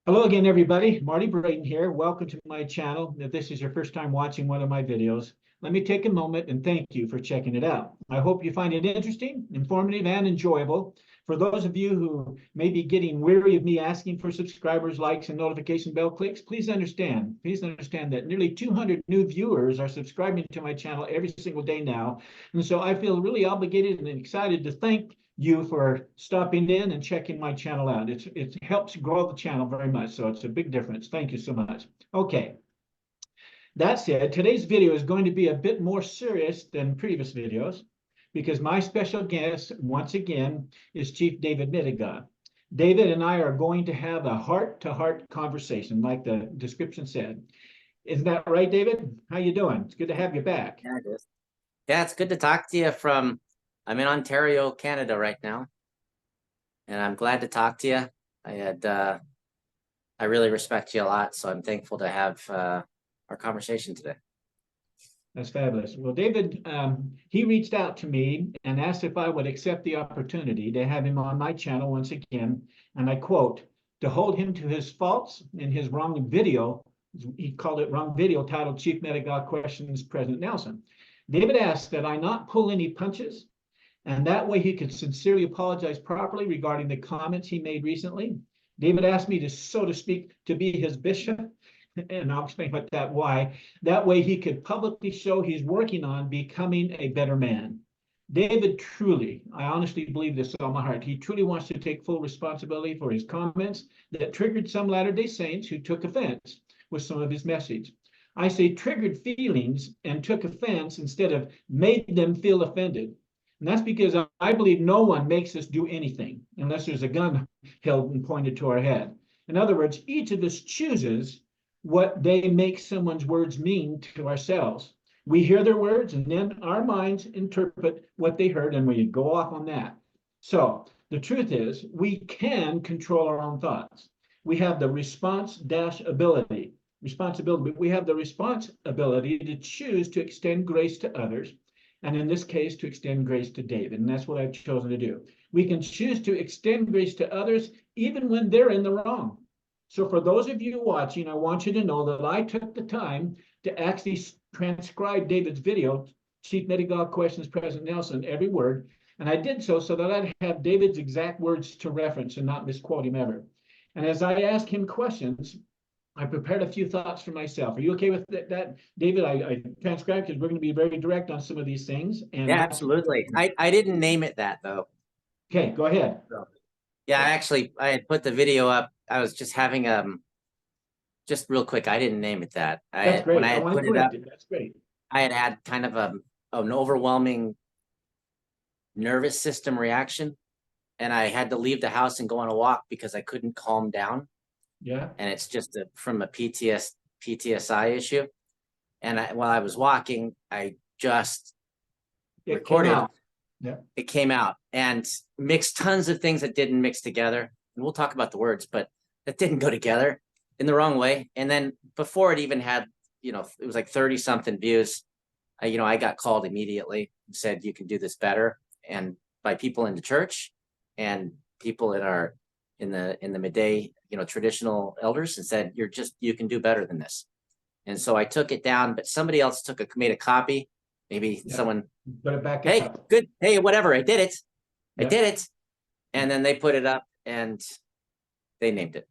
Hello again, everybody. Marty Braden here. Welcome to my channel. If this is your first time watching one of my videos, let me take a moment and thank you for checking it out. I hope you find it interesting, informative, and enjoyable. For those of you who may be getting weary of me asking for subscribers, likes, and notification bell clicks, please understand that nearly 200 new viewers are subscribing to my channel every single day now. And so I feel really obligated and excited to thank you for stopping in and checking my channel out. It helps grow the channel very much, so it's a big difference. Thank you so much. Okay, that said, today's video is going to be a bit more serious than previous videos because my special guest, once again, is Chief David Midegah. David and I are going to have a heart-to-heart conversation, like the description said. Isn't that right, David? How you doing? It's good to have you back. Yeah, it is. Yeah, it's good to talk to you I'm in Ontario, Canada right now. And I'm glad to talk to you. I really respect you a lot, so I'm thankful to have our conversation today. That's fabulous. Well, David, he reached out to me and asked if I would accept the opportunity to have him on my channel once again, and I quote, to hold him to his faults in his wrong video. He called it wrong video, titled Chief Midegah Questions President Nelson. David asked that I not pull any punches, and that way he could sincerely apologize properly regarding the comments he made recently. David asked me to, so to speak, to be his bishop, and I'll explain why. That way he could publicly show he's working on becoming a better man. David truly, I honestly believe this with all my heart, he truly wants to take full responsibility for his comments that triggered some Latter-day Saints who took offense with some of his message. I say triggered feelings and took offense instead of made them feel offended. And that's because I believe no one makes us do anything unless there's a gun held and pointed to our head. In other words, each of us chooses what they make someone's words mean to ourselves. We hear their words and then our minds interpret what they heard and we go off on that. So the truth is we can control our own thoughts. We have the responsibility. We have the responsibility to choose to extend grace to others, and in this case, to extend grace to David, and that's what I've chosen to do. We can choose to extend grace to others even when they're in the wrong. So for those of you watching, I want you to know that I took the time to actually transcribe David's video, Chief Midegah Questions President Nelson, every word, and I did so that I'd have David's exact words to reference and not misquote him ever. And as I ask him questions, I prepared a few thoughts for myself. Are you okay with that, David? I transcribed because we're going to be very direct on some of these things. And yeah, absolutely. I didn't name it that though. Okay, go ahead. Yeah, I had put the video up. I was just having just real quick. I didn't name it that. That's great. When I had put it up, that's great. I had kind of an overwhelming nervous system reaction, and I had to leave the house and go on a walk because I couldn't calm down. Yeah. And it's just from a PTSI issue. And while I was walking, I just recorded. Yeah. It came out and mixed tons of things that didn't mix together. And we'll talk about the words, but that didn't go together in the wrong way. And then before it even had, it was like 30 something views. I got called immediately and said, you can do this better. And by people in the church and people in the Midday, traditional elders, and said, you can do better than this. And so I took it down, but somebody else made a copy. Maybe someone put it back. Hey, up. Good. Hey, whatever. I did it. Yeah. I did it. And then they put it up and they named it.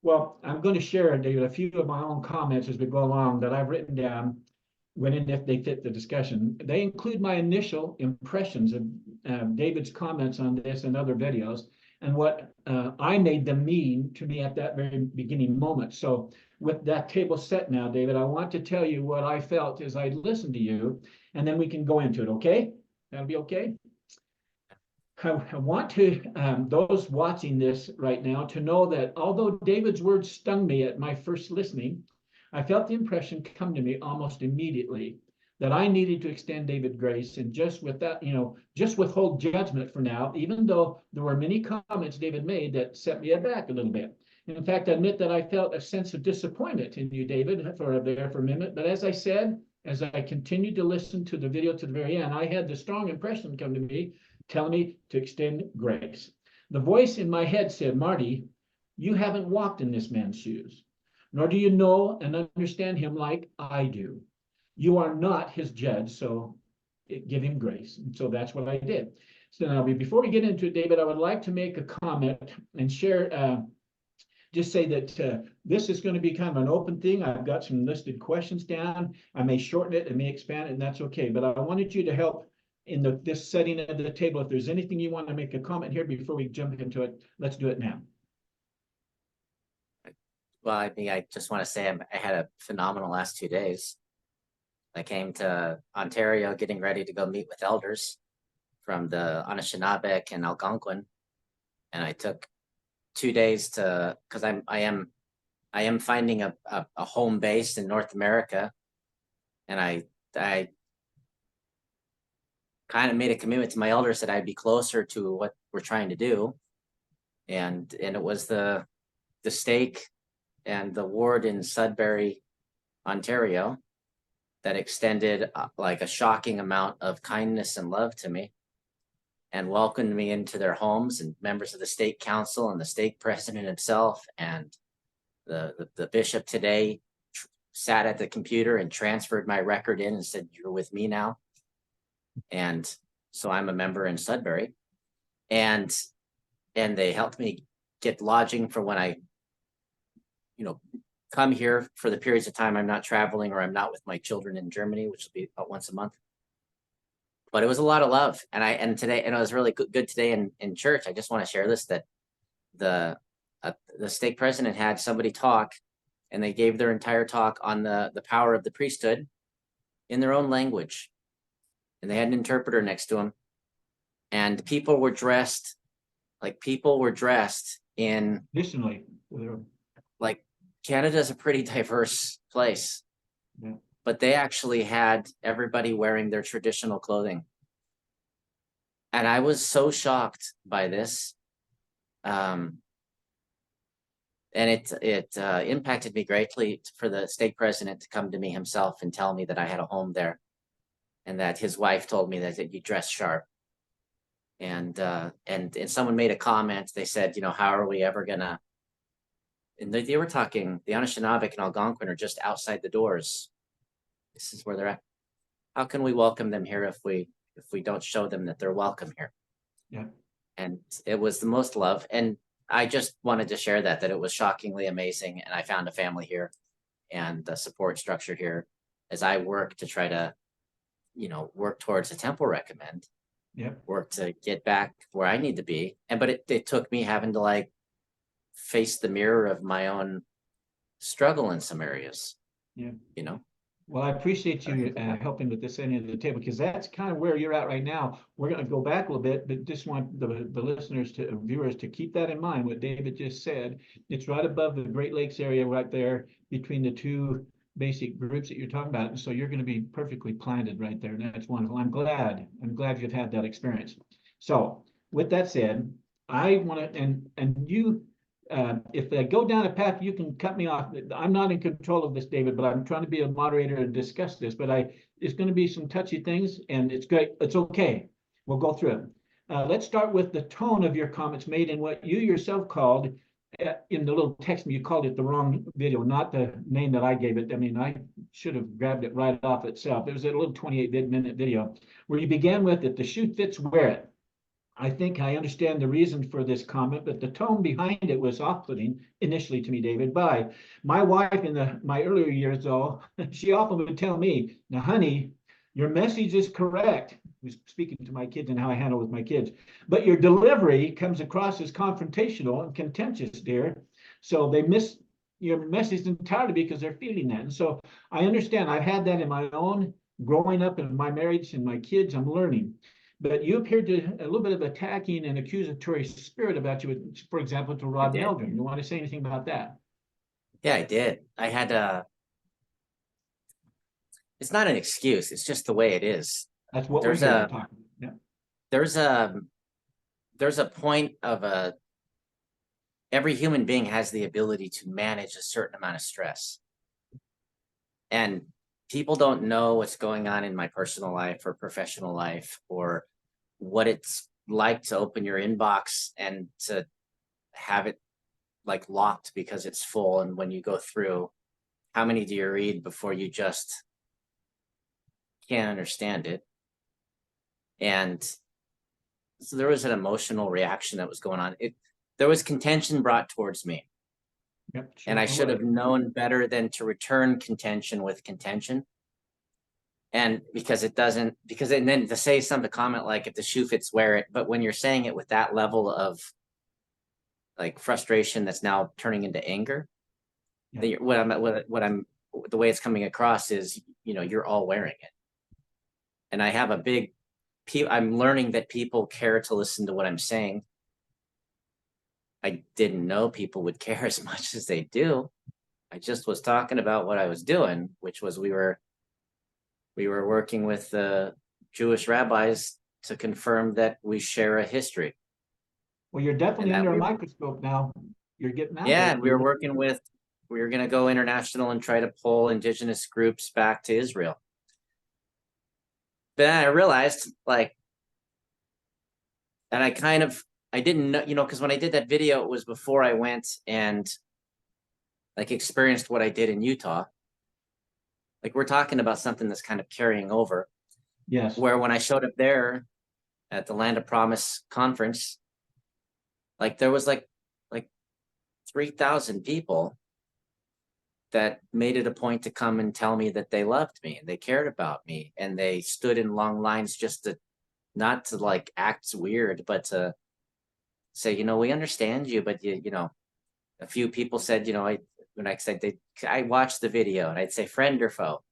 Well, I'm going to share, David, a few of my own comments as we go along that I've written down when and if they fit the discussion. They include my initial impressions of David's comments on this and other videos and what I made them mean to me at that very beginning moment. So with that table set now, David, I want to tell you what I felt as I listened to you, and then we can go into it, okay? That'll be okay? I want to those watching this right now to know that although David's words stung me at my first listening, I felt the impression come to me almost immediately that I needed to extend David grace and just withhold judgment for now, even though there were many comments David made that set me aback a little bit. In fact, I admit that I felt a sense of disappointment in you, David, for a minute. But as I said, as I continued to listen to the video to the very end, I had the strong impression come to me telling me to extend grace. The voice in my head said, Marty, You haven't walked in this man's shoes, nor do you know and understand him like I do. You are not his judge, so give him grace. And so that's what I did. So now, before we get into it, David, I would like to make a comment and share, just say that this is going to be kind of an open thing. I've got some listed questions down. I may shorten it, I may expand it, and that's okay. But I wanted you to help in this setting of the table. If there's anything you want to make a comment here before we jump into it, let's do it now. Well, I mean, I just want to say I had a phenomenal last 2 days. I came to Ontario getting ready to go meet with elders from the Anishinaabe and Algonquin. And I took 2 days to, because I am finding a home base in North America. And I kind of made a commitment to my elders that I'd be closer to what we're trying to do. And it was the stake and the ward in Sudbury, Ontario, that extended like a shocking amount of kindness and love to me and welcomed me into their homes, and members of the stake council and the stake president himself and the bishop today sat at the computer and transferred my record in and said, "You're with me now." And so I'm a member in Sudbury, and they helped me get lodging for when I, come here for the periods of time I'm not traveling or I'm not with my children in Germany, which will be about once a month. But it was a lot of love. And today, and it was really good today in church. I just want to share this, that the stake president had somebody talk, and they gave their entire talk on the power of the priesthood in their own language. And they had an interpreter next to them. And people were dressed in, Additionally, like, Canada's a pretty diverse place. Yeah. But they actually had everybody wearing their traditional clothing. And I was so shocked by this. And it impacted me greatly for the stake president to come to me himself and tell me that I had a home there, and that his wife told me that you dress sharp. And someone made a comment. They said, how are we ever gonna? And they were talking, the Anishinaabe and Algonquin are just outside the doors. This is where they're at. How can we welcome them here if we don't show them that they're welcome here? Yeah. And it was the most love. And I just wanted to share that it was shockingly amazing. And I found a family here and the support structure here as I work to try to, work towards the temple recommend. Yeah. Work to get back where I need to be. But it took me having to face the mirror of my own struggle in some areas. Yeah. Well, I appreciate you helping with this end of the table, because that's kind of where you're at right now. We're going to go back a little bit, but just want the listeners viewers to keep that in mind, what David just said. It's right above the Great Lakes area right there between the two basic groups that you're talking about. And so you're going to be perfectly planted right there. And that's wonderful. I'm glad you've had that experience. So with that said, I want to, and you, if I go down a path, you can cut me off. I'm not in control of this, David, but I'm trying to be a moderator and discuss this. But it's going to be some touchy things, and it's great. It's okay. We'll go through it. Let's start with the tone of your comments made in what you yourself called, in the little text, you called it the wrong video, not the name that I gave it. I mean, I should have grabbed it right off itself. It was a little 28-minute video where you began with, "If the shoe fits, wear it." I think I understand the reason for this comment, but the tone behind it was off-putting initially to me, David. By my wife in my earlier years, though, she often would tell me, "Now, honey, your message is correct." Who's speaking to my kids and how I handle with my kids, "but your delivery comes across as confrontational and contentious, dear." So they miss your message entirely because they're feeling that. And so I understand. I've had that in my own growing up in my marriage and my kids. I'm learning. But you appeared to a little bit of attacking and accusatory spirit about you, for example, to Rod Meldrum. You want to say anything about that? Yeah, I did. I had it's not an excuse. It's just the way it is. That's what we're here to talk about. Yeah. There's a point of every human being has the ability to manage a certain amount of stress. And people don't know what's going on in my personal life or professional life, or what it's like to open your inbox and to have it like locked because it's full. And when you go through, how many do you read before you just can't understand it? And so there was an emotional reaction that was going on. There was contention brought towards me. Yep, And I sure should was. have known better than to return contention with contention. And because and then to say something, to comment like, if the shoe fits, wear it. But when you're saying it with that level of like frustration that's now turning into anger, Yeah. the way it's coming across is, you're all wearing it. And I have I'm learning that people care to listen to what I'm saying. I didn't know people would care as much as they do. I just was talking about what I was doing, which was we were working with the Jewish rabbis to confirm that we share a history. Well, you're definitely under a microscope now. You're getting out there. And we were going to go international and try to pull indigenous groups back to Israel. But then I realized, like, and I didn't know, because when I did that video, it was before I went and like experienced what I did in Utah. Like, we're talking about something that's kind of carrying over. Yes. Where when I showed up there at the Land of Promise conference, like there was like 3,000 people that made it a point to come and tell me that they loved me and they cared about me, and they stood in long lines just to, not to like act weird, but to say, we understand you, but a few people said, when I said I watched the video, and I'd say friend or foe,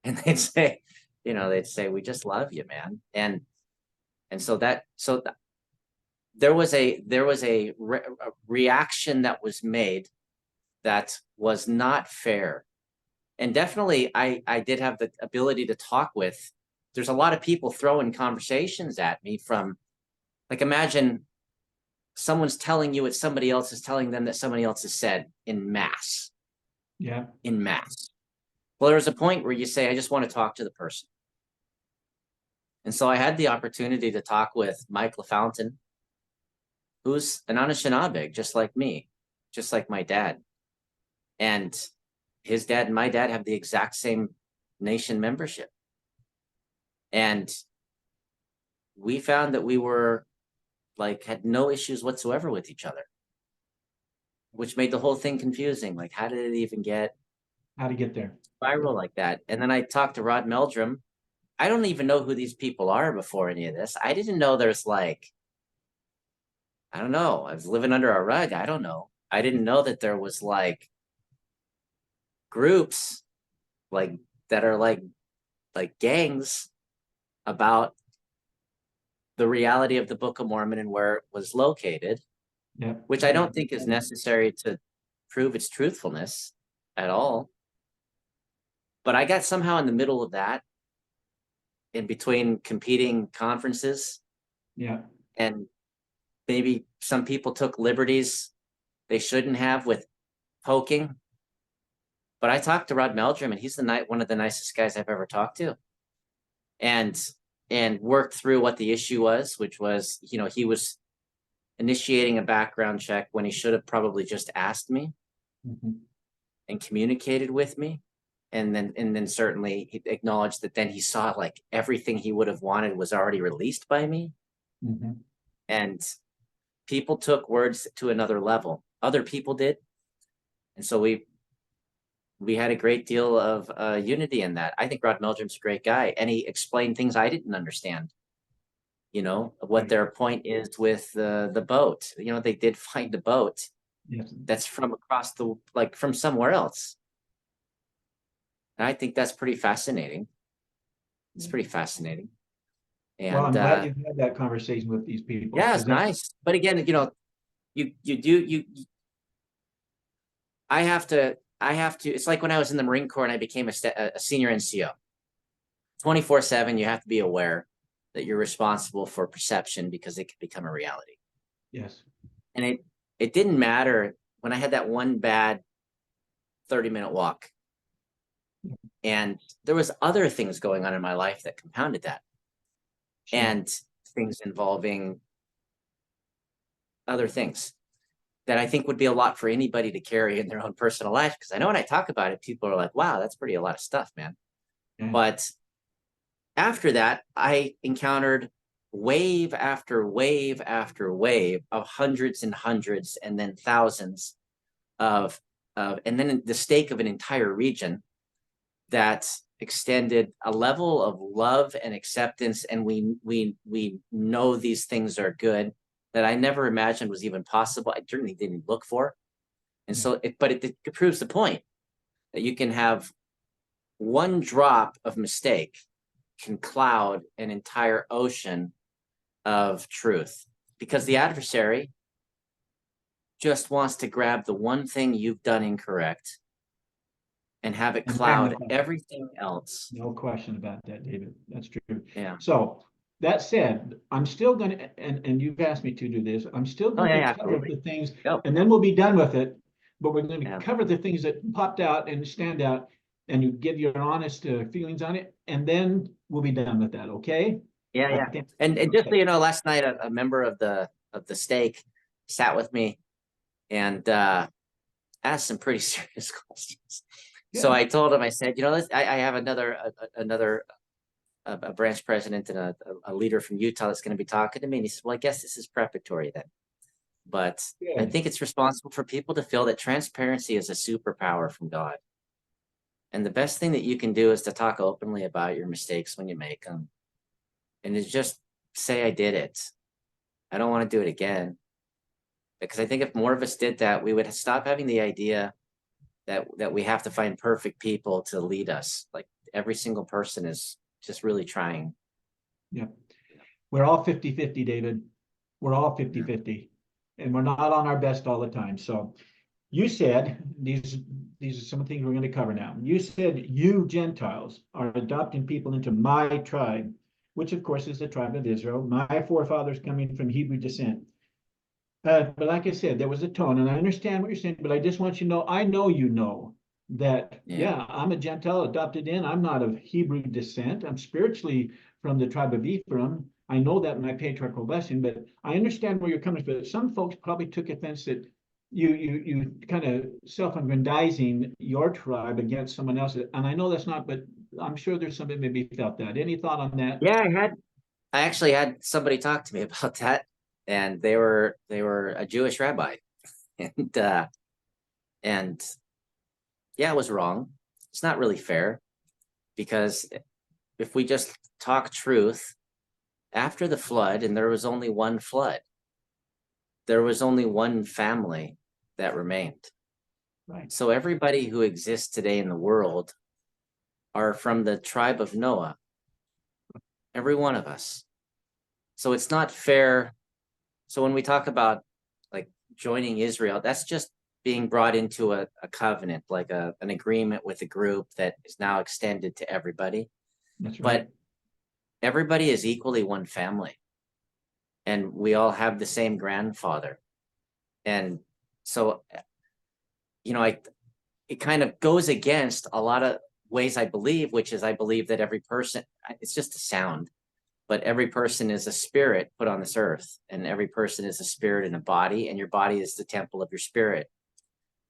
and they'd say, we just love you, man. And so there was a reaction that was made that was not fair. And definitely I did have the ability to talk with, there's a lot of people throwing conversations at me from, like, imagine someone's telling you what somebody else is telling them that somebody else has said in mass. Yeah. In mass. Well, there's a point where you say, I just want to talk to the person. And so I had the opportunity to talk with Mike LaFountain, who's an Anishinaabe, just like me, just like my dad. And his dad and my dad have the exact same nation membership. And we found that we were had no issues whatsoever with each other, which made the whole thing confusing. Like, how did it even how to get there viral like that? And then I talked to Rod Meldrum. I don't even know who these people are before any of this. I didn't know there's I don't know. I was living under a rug. I don't know. I didn't know that there was groups that are like gangs about the reality of the Book of Mormon and where it was located, which I don't think is necessary to prove its truthfulness at all. But I got somehow in the middle of that, in between competing conferences. Yeah. And maybe some people took liberties they shouldn't have with poking. But I talked to Rod Meldrum, and he's one of the nicest guys I've ever talked to. And worked through what the issue was, which was, he was initiating a background check when he should have probably just asked me and communicated with me. And then certainly he acknowledged that then he saw everything he would have wanted was already released by me. And people took words to another level. Other people did. And so we had a great deal of unity in that. I think Rod Meldrum's a great guy, and he explained things I didn't understand. What their point is with the boat. They did find a boat that's from across from somewhere else. And I think that's pretty fascinating. It's pretty fascinating. And well, I'm glad you had that conversation with these people. Yeah, it's nice. But again, I have to, it's like when I was in the Marine Corps and I became a senior NCO. 24/7, you have to be aware that you're responsible for perception, because it can become a reality. Yes. And it didn't matter when I had that one bad 30-minute walk. And there was other things going on in my life that compounded that. Sure. And things involving other things. that I think would be a lot for anybody to carry in their own personal life. Because I know when I talk about it, people are like, wow, that's a lot of stuff, man. Yeah. But after that, I encountered wave after wave after wave of hundreds and hundreds and then thousands of and then the stake of an entire region that extended a level of love and acceptance, and we know these things are good that I never imagined was even possible. I certainly didn't look for. And so it proves the point that you can have one drop of mistake can cloud an entire ocean of truth, because the adversary just wants to grab the one thing you've done incorrect and have it cloud everything else. No question about that, David. That's true. Yeah. So that said, I'm still going to, and you've asked me to do this, I'm still going to cover the things, and then we'll be done with it. But we're going to cover the things that popped out and stand out, and you give your honest feelings on it, and then we'll be done with that. Okay? Yeah. And just so you know, last night a member of the stake sat with me and asked some pretty serious questions. Yeah. So I told him, I said, I have another branch president and a leader from Utah that's going to be talking to me. And he said, well, I guess this is preparatory then. But I think it's responsible for people to feel that transparency is a superpower from God. And the best thing that you can do is to talk openly about your mistakes when you make them. And to just say, I did it. I don't want to do it again. Because I think if more of us did that, we would stop having the idea that we have to find perfect people to lead us. Like every single person is just really trying. Yeah. We're all 50-50, David. We're all 50-50. And we're not on our best all the time. So you said, these are some of the things we're going to cover now. You said you Gentiles are adopting people into my tribe, which of course is the tribe of Israel. My forefathers coming from Hebrew descent. But like I said, there was a tone, and I understand what you're saying, but I just want you to know, I know you know that, I'm a Gentile adopted in. I'm not of Hebrew descent. I'm spiritually from the tribe of Ephraim. I know that in my patriarchal blessing, but I understand where you're coming from. But some folks probably took offense that you kind of self-aggrandizing your tribe against someone else. And I know that's not, but I'm sure there's somebody maybe felt that. Any thought on that? Yeah, I actually had somebody talk to me about that. And they were a Jewish rabbi, and yeah, it was wrong. It's not really fair, because if we just talk truth, after the flood, and there was only one flood, there was only one family that remained. Right. So everybody who exists today in the world are from the tribe of Noah. Every one of us. So it's not fair. So when we talk about like joining Israel, that's just being brought into a covenant, like an agreement with a group that is now extended to everybody. That's right. But everybody is equally one family. And we all have the same grandfather. And so, it kind of goes against a lot of ways I believe, which is I believe that every person, it's just a sound. But every person is a spirit put on this earth, and every person is a spirit in a body, and your body is the temple of your spirit.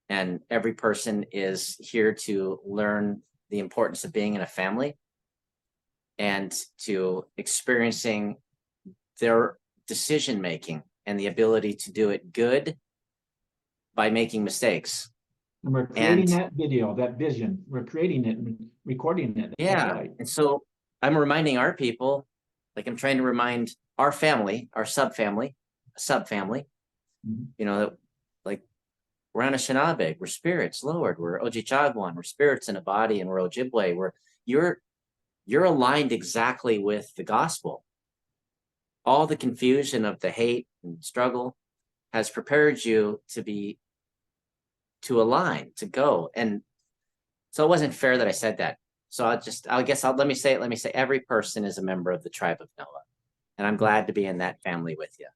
And every person is here to learn the importance of being in a family and to experiencing their decision-making and the ability to do it good by making mistakes. And we're creating that video, that vision. We're creating it and recording it. Yeah. Right. And so I'm reminding our people, like I'm trying to remind our family, our subfamily, like we're Anishinaabe, we're spirits, Lord, we're Ojibwe, we're spirits in a body, and we're Ojibwe. You're aligned exactly with the gospel. All the confusion of the hate and struggle has prepared you to align, to go. And so it wasn't fair that I said that. So let me say every person is a member of the tribe of Noah. And I'm glad to be in that family with you.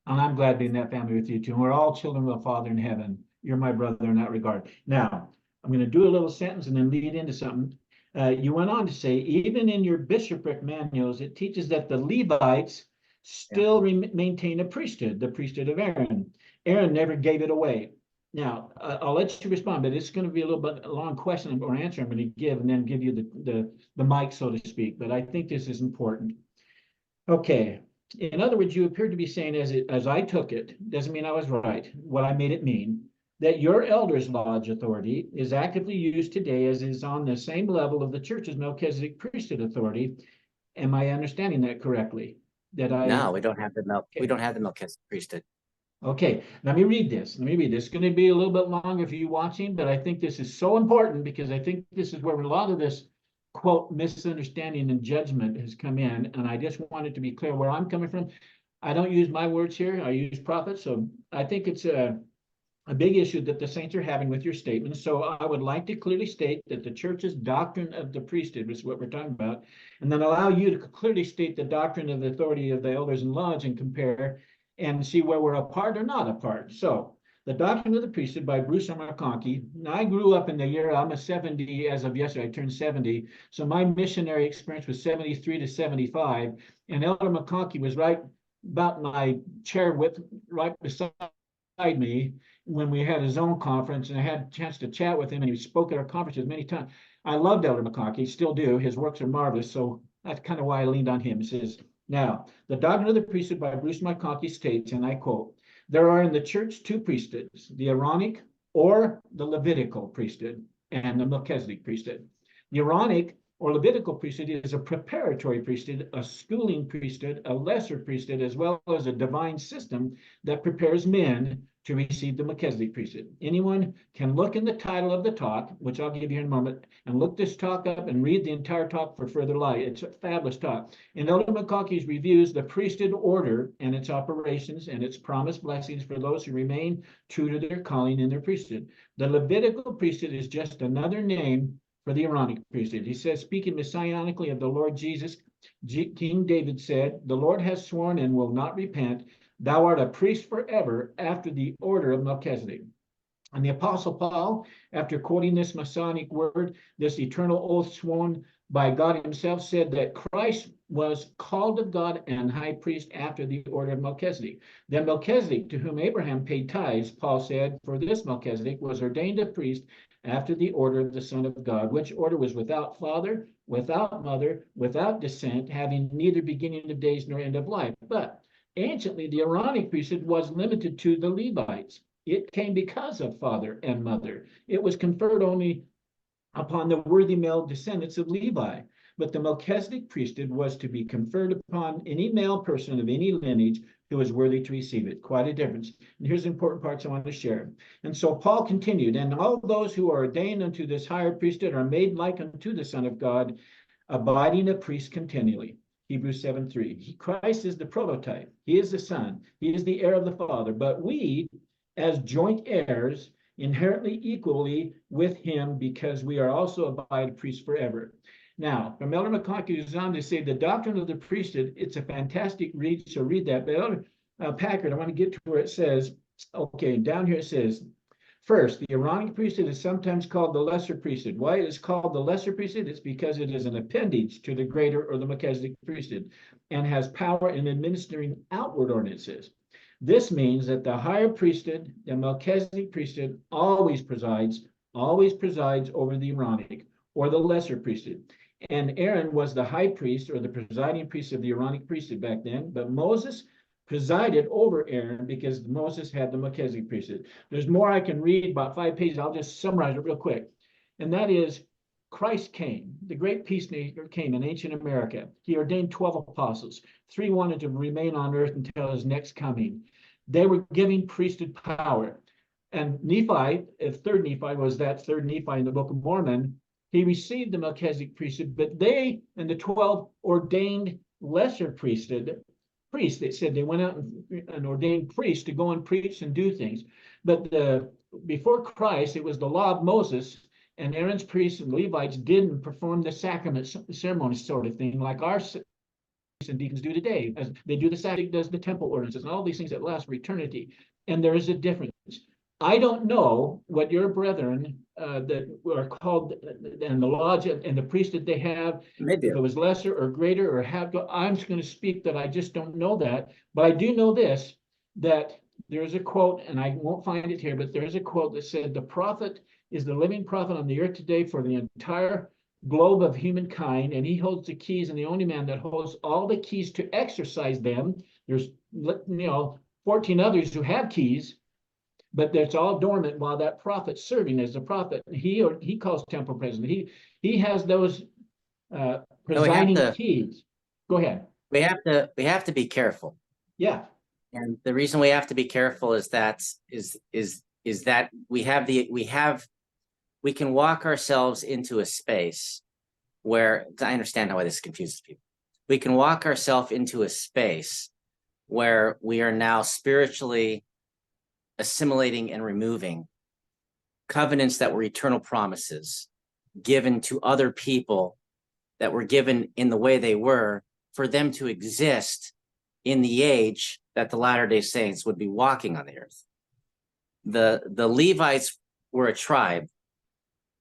And I'm glad to be in that family with you too. And we're all children of the Father in heaven. You're my brother in that regard. Now, I'm going to do a little sentence and then lead into something. You went on to say, even in your bishopric manuals, it teaches that the Levites still maintain a priesthood, the priesthood of Aaron. Aaron never gave it away. Now, I'll let you respond, but it's going to be a little bit a long question or answer I'm going to give, and then give you the mic, so to speak. But I think this is important. Okay. In other words, you appear to be saying, as I took it, doesn't mean I was right, what I made it mean, that your elders' lodge authority is actively used today as is on the same level of the church's Melchizedek priesthood authority. Am I understanding that correctly? No, we don't have the Melchizedek priesthood. Okay, let me read this. It's going to be a little bit longer for you watching, but I think this is so important because I think this is where a lot of this quote misunderstanding and judgment has come in. And I just wanted to be clear where I'm coming from. I don't use my words here. I use prophets. So I think it's a big issue that the saints are having with your statements. So I would like to clearly state that the church's doctrine of the priesthood is what we're talking about, and then allow you to clearly state the doctrine of the authority of the elders and lodge and compare and see where we're apart or not apart. So the doctrine of the priesthood by Bruce R. McConkie. Now, I grew up in the year, I'm a 70, as of yesterday, I turned 70. So my missionary experience was 73 to 75. And Elder McConkie was right about my chair width, right beside me when we had his own conference, and I had a chance to chat with him, and he spoke at our conferences many times. I loved Elder McConkie, still do. His works are marvelous. So that's kind of why I leaned on him. He says, now, the doctrine of the priesthood by Bruce McConkie states, and I quote, there are in the church two priesthoods, the Aaronic or the Levitical priesthood and the Melchizedek priesthood. The Aaronic or Levitical priesthood is a preparatory priesthood, a schooling priesthood, a lesser priesthood, as well as a divine system that prepares men to receive the Melchizedek priesthood. Anyone can look in the title of the talk, which I'll give you in a moment, and look this talk up and read the entire talk for further light. It's a fabulous talk. And Elder McConkie reviews the priesthood order and its operations and its promised blessings for those who remain true to their calling in their priesthood. The Levitical priesthood is just another name for the Aaronic priesthood. He says, speaking messianically of the Lord Jesus, King David said, the Lord has sworn and will not repent. Thou art a priest forever after the order of Melchizedek. And the Apostle Paul, after quoting this Masonic word, this eternal oath sworn by God himself, said that Christ was called of God and high priest after the order of Melchizedek. Then Melchizedek, to whom Abraham paid tithes, Paul said, for this Melchizedek was ordained a priest after the order of the Son of God, which order was without father, without mother, without descent, having neither beginning of days nor end of life. But anciently, the Aaronic priesthood was limited to the Levites. It came because of father and mother. It was conferred only upon the worthy male descendants of Levi. But the Melchizedek priesthood was to be conferred upon any male person of any lineage who was worthy to receive it. Quite a difference. And here's the important parts I want to share. And so Paul continued, and all those who are ordained unto this higher priesthood are made like unto the Son of God, abiding a priest continually. Hebrews 7:3. Christ is the prototype. He is the Son. He is the heir of the Father. But we, as joint heirs, inherently equally with him, because we are also abide priests forever. Now, from Elder McConkie goes on to say the doctrine of the priesthood, it's a fantastic read, so read that. But Elder Packard, I want to get to where it says, okay, down here it says, first, the Aaronic priesthood is sometimes called the lesser priesthood. Why it is called the lesser priesthood? It's because it is an appendage to the greater or the Melchizedek priesthood and has power in administering outward ordinances. This means that the higher priesthood, the Melchizedek priesthood, always presides over the Aaronic or the lesser priesthood. And Aaron was the high priest or the presiding priest of the Aaronic priesthood back then, but Moses presided over Aaron because Moses had the Melchizedek priesthood. There's more I can read, about 5 pages. I'll just summarize it real quick. And that is, Christ came, the great peacemaker came in ancient America. He ordained 12 apostles. 3 wanted to remain on earth until his next coming. They were giving priesthood power. And Nephi, third Nephi was that third Nephi in the Book of Mormon. He received the Melchizedek priesthood, but they and the 12 ordained lesser priesthood priests. They said they went out and ordained priests to go and preach and do things. But before Christ, it was the law of Moses, and Aaron's priests and Levites didn't perform the sacrament ceremony sort of thing like our priests and deacons do today. As they do the sacrament, does the temple ordinances and all these things that last for eternity. And there is a difference. I don't know what your brethren that are called and the lodge and the priesthood they have, Maybe. if it was lesser or greater or have, I'm just going to speak that I just don't know that. But I do know this, that there's a quote, and I won't find it here, but there's a quote that said, the prophet is the living prophet on the earth today for the entire globe of humankind, and he holds the keys, and the only man that holds all the keys to exercise them. There's 14 others who have keys, but that's all dormant while that prophet's serving as a prophet. He calls temple president. He has those presiding keys. Go ahead. We have to be careful. Yeah. And the reason we have to be careful is that we can walk ourselves into a space where, I understand why this confuses people. We can walk ourselves into a space where we are now spiritually assimilating and removing covenants that were eternal promises given to other people that were given in the way they were for them to exist in the age that the Latter-day Saints would be walking on the earth. The Levites were a tribe.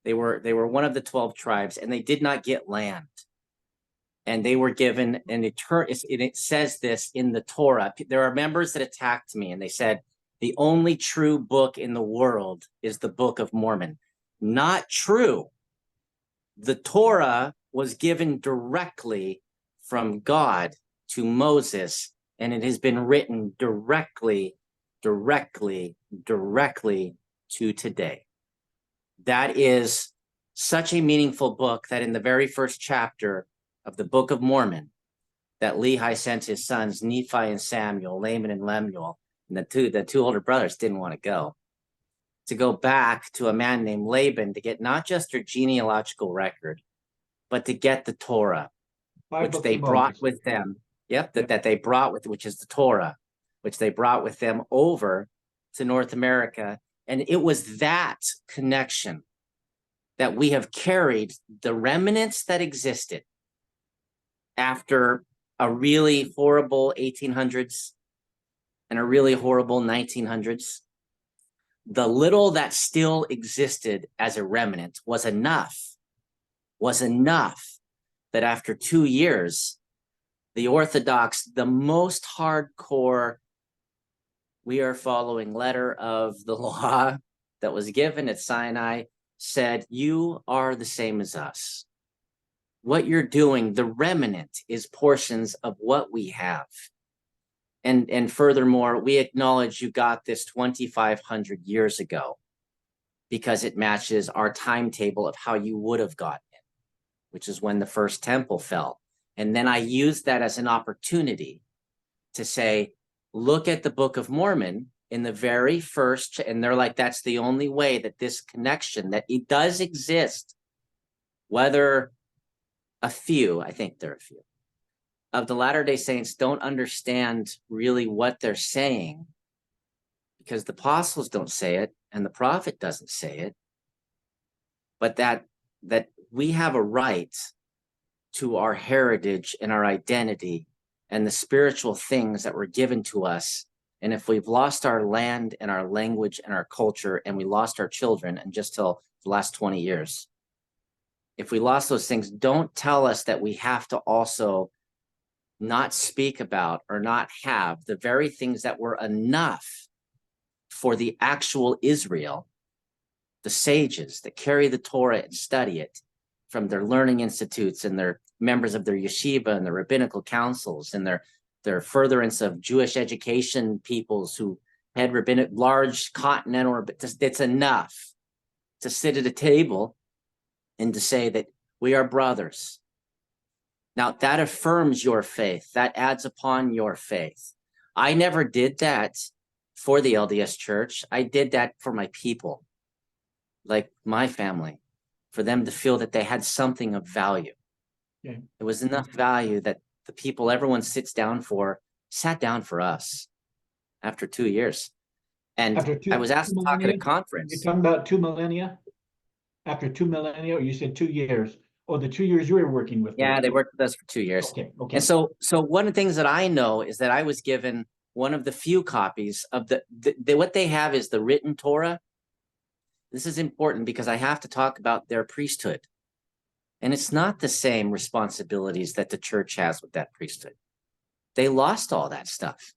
They were one of the 12 tribes, and they did not get land. And they were given an eternal, it says this in the Torah. There are members that attacked me, and they said, the only true book in the world is the Book of Mormon. Not true. The Torah was given directly from God to Moses, and it has been written directly to today. That is such a meaningful book that in the very first chapter of the Book of Mormon, that Lehi sent his sons, Nephi and Samuel, Laman and Lemuel, and the two older brothers didn't want to go back to a man named Laban to get not just their genealogical record, but to get the Torah, which they brought with them. That they brought with, which is the Torah, which they brought with them over to North America. And it was that connection that we have carried the remnants that existed after a really horrible 1800s and a really horrible 1900s. The little that still existed as a remnant was enough that after 2 years, the Orthodox, the most hardcore, we are following letter of the law that was given at Sinai, said, you are the same as us. What you're doing, the remnant, is portions of what we have. And furthermore, we acknowledge you got this 2,500 years ago because it matches our timetable of how you would have gotten it, which is when the first temple fell. And then I used that as an opportunity to say, look at the Book of Mormon in the very first, and they're like, that's the only way that this connection, that it does exist, whether a few, I think there are a few, of the Latter-day Saints don't understand really what they're saying because the apostles don't say it and the prophet doesn't say it, but that we have a right to our heritage and our identity and the spiritual things that were given to us. And if we've lost our land and our language and our culture, and we lost our children, and just till the last 20 years, if we lost those things, don't tell us that we have to also not speak about or not have the very things that were enough for the actual Israel, the sages that carry the Torah and study it from their learning institutes and their members of their yeshiva and their rabbinical councils and their furtherance of Jewish education peoples who had rabbinic, large continental, it's enough to sit at a table and to say that we are brothers. Now that affirms your faith, that adds upon your faith. I never did that for the LDS Church. I did that for my people, like my family, for them to feel that they had something of value. Yeah. It was enough value that the people everyone sat down for us after 2 years. And I was asked to talk at a conference. You're talking about 2 millennia? After 2 millennia, or you said 2 years? Or the 2 years you were working with them? Yeah, they worked with us for 2 years. Okay. And so one of the things that I know is that I was given one of the few copies of what they have is the written Torah. This is important because I have to talk about their priesthood. And it's not the same responsibilities that the church has with that priesthood. They lost all that stuff.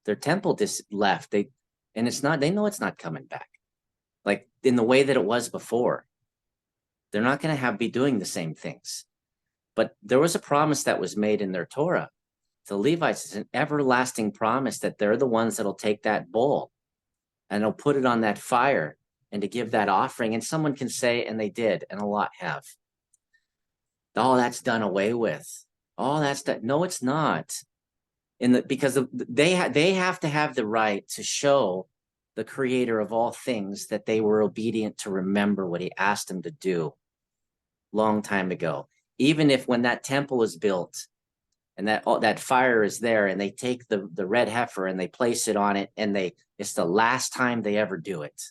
Their temple just left. And it's not, they know it's not coming back. Like in the way that it was before. They're not going to be doing the same things. But there was a promise that was made in their Torah. The Levites is an everlasting promise that they're the ones that'll take that bowl and they'll put it on that fire and to give that offering. And someone can say, and they did, and a lot have. Oh, that's done away with. Oh, that's done. No, it's not. Because they have to have the right to show the creator of all things that they were obedient to remember what he asked them to do long time ago. Even if when that temple was built and that fire is there and they take the red heifer and they place it on it and it's the last time they ever do it.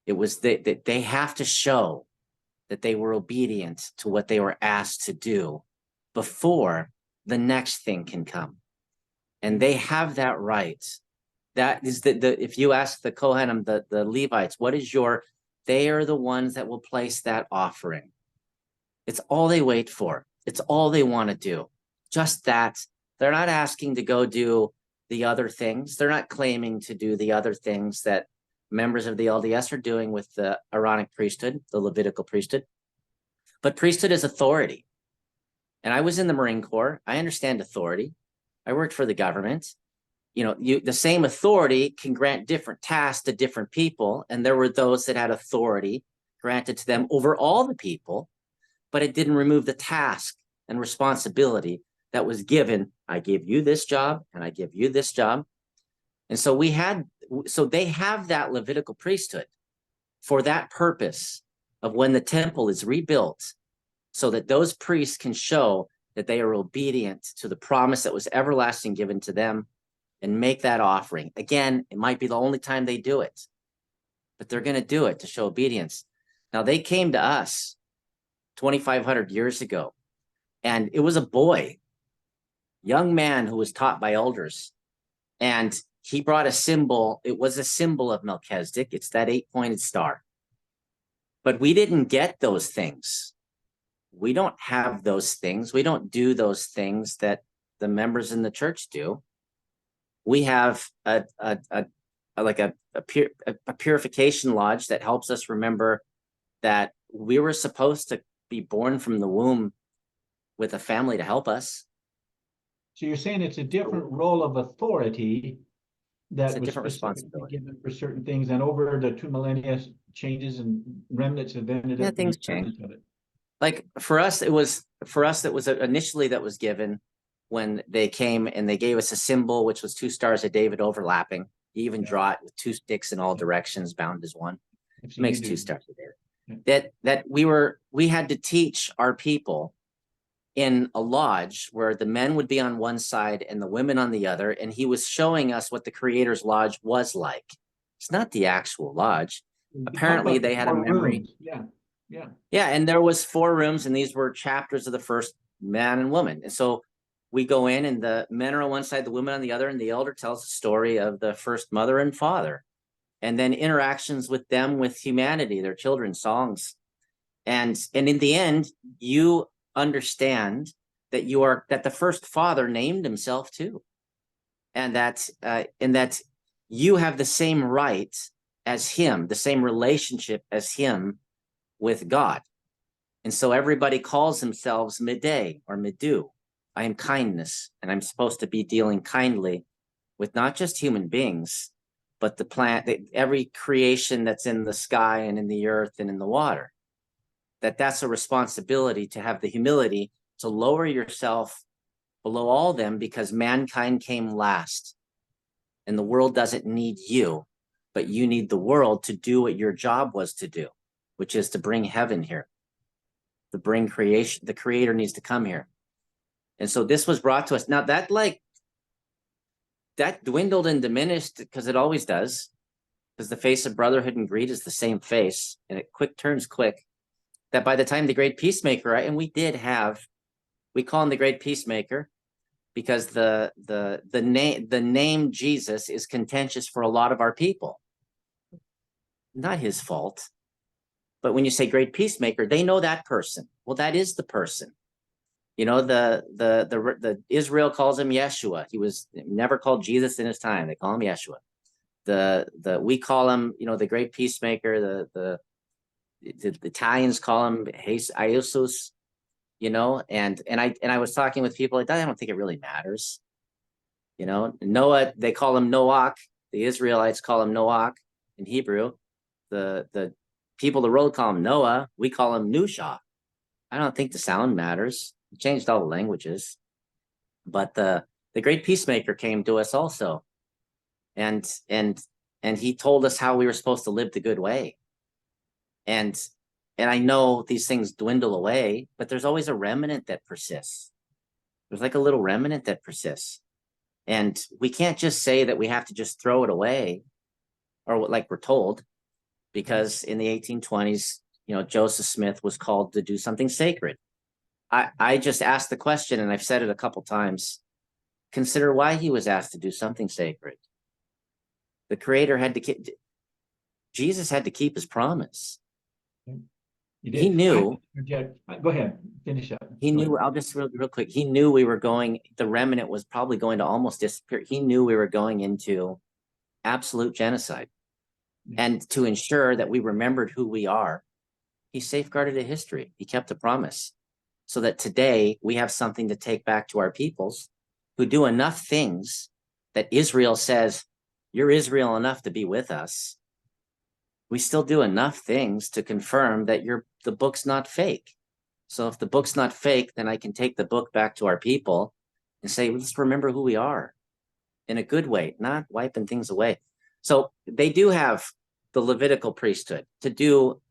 It was that they have to show that they were obedient to what they were asked to do before the next thing can come. And they have that right. That is if you ask the Kohanim, the Levites, they are the ones that will place that offering. It's all they wait for. It's all they want to do. Just that. They're not asking to go do the other things. They're not claiming to do the other things that members of the LDS are doing with the Aaronic priesthood, the Levitical priesthood. But priesthood is authority. And I was in the Marine Corps. I understand authority. I worked for the government. The same authority can grant different tasks to different people. And there were those that had authority granted to them over all the people, but it didn't remove the task and responsibility that was given. I give you this job and I give you this job. And so they have that Levitical priesthood for that purpose of when the temple is rebuilt, so that those priests can show that they are obedient to the promise that was everlasting given to them and make that offering. Again, it might be the only time they do it, but they're going to do it to show obedience. Now, they came to us 2,500 years ago, and it was a boy, young man who was taught by elders, and he brought a symbol. It was a symbol of Melchizedek. It's that 8-pointed star. But we didn't get those things. We don't have those things. We don't do those things that the members in the church do. We have a purification lodge that helps us remember that we were supposed to be born from the womb with a family to help us. So you're saying it's a different role of authority that was different responsibility given for certain things, and over the 2 millennia changes and remnants have ended up things change. Like for us, it was initially that was given when they came and they gave us a symbol, which was 2 stars of David overlapping. You even draw it with 2 sticks in all directions, bound as one. It makes 2 stars of David. Yeah. That we had to teach our people in a lodge where the men would be on one side and the women on the other, and he was showing us what the Creator's lodge was like. It's not the actual lodge. Apparently, they had a memory. Rooms. Yeah. Yeah, and there was 4 rooms, and these were chapters of the first man and woman. And so we go in, and the men are on one side, the women on the other, and the elder tells the story of the first mother and father, and then interactions with them, with humanity, their children, songs. And in the end, you understand that that the first father named himself too, and that you have the same right as him, the same relationship as him with God. And so everybody calls themselves Mideh or Midu. I am kindness, and I'm supposed to be dealing kindly with not just human beings, but the plant, every creation that's in the sky and in the earth and in the water. That's a responsibility to have the humility to lower yourself below all them, because mankind came last. And the world doesn't need you, but you need the world to do what your job was to do, which is to bring heaven here, to bring creation. The Creator needs to come here. And so this was brought to us. Now that dwindled and diminished, because it always does, because the face of brotherhood and greed is the same face, and it turns quick. That by the time the great peacemaker, and we call him the great peacemaker because the name Jesus is contentious for a lot of our people. Not his fault. But when you say great peacemaker, they know that person. Well, that is the person. The Israel calls him Yeshua. He was never called Jesus in his time. They call him Yeshua. we call him, the great peacemaker. The Italians call him Iusus, and I was talking with people like that. I don't think it really matters. Noah, they call him Noach. The Israelites call him Noach in Hebrew. The people of the road call him Noah. We call him Nusha. I don't think the sound matters. It changed all the languages. But the great peacemaker came to us also. And he told us how we were supposed to live the good way. And I know these things dwindle away, but there's always a remnant that persists. There's like a little remnant that persists. And we can't just say that we have to just throw it away, or like we're told, because in the 1820s, Joseph Smith was called to do something sacred. I just asked the question, and I've said it a couple times. Consider why he was asked to do something sacred. The Creator Jesus had to keep his promise. He knew. Go ahead, finish up. He knew. I'll just real quick. He knew we were going. The remnant was probably going to almost disappear. He knew we were going into absolute genocide, and to ensure that we remembered who we are, he safeguarded a history. He kept a promise, so that today we have something to take back to our peoples who do enough things that Israel says, "You're Israel enough to be with us." We still do enough things to confirm that the book's not fake. So if the book's not fake, then I can take the book back to our people and say, let's remember who we are in a good way, not wiping things away. So they do have the Levitical priesthood to do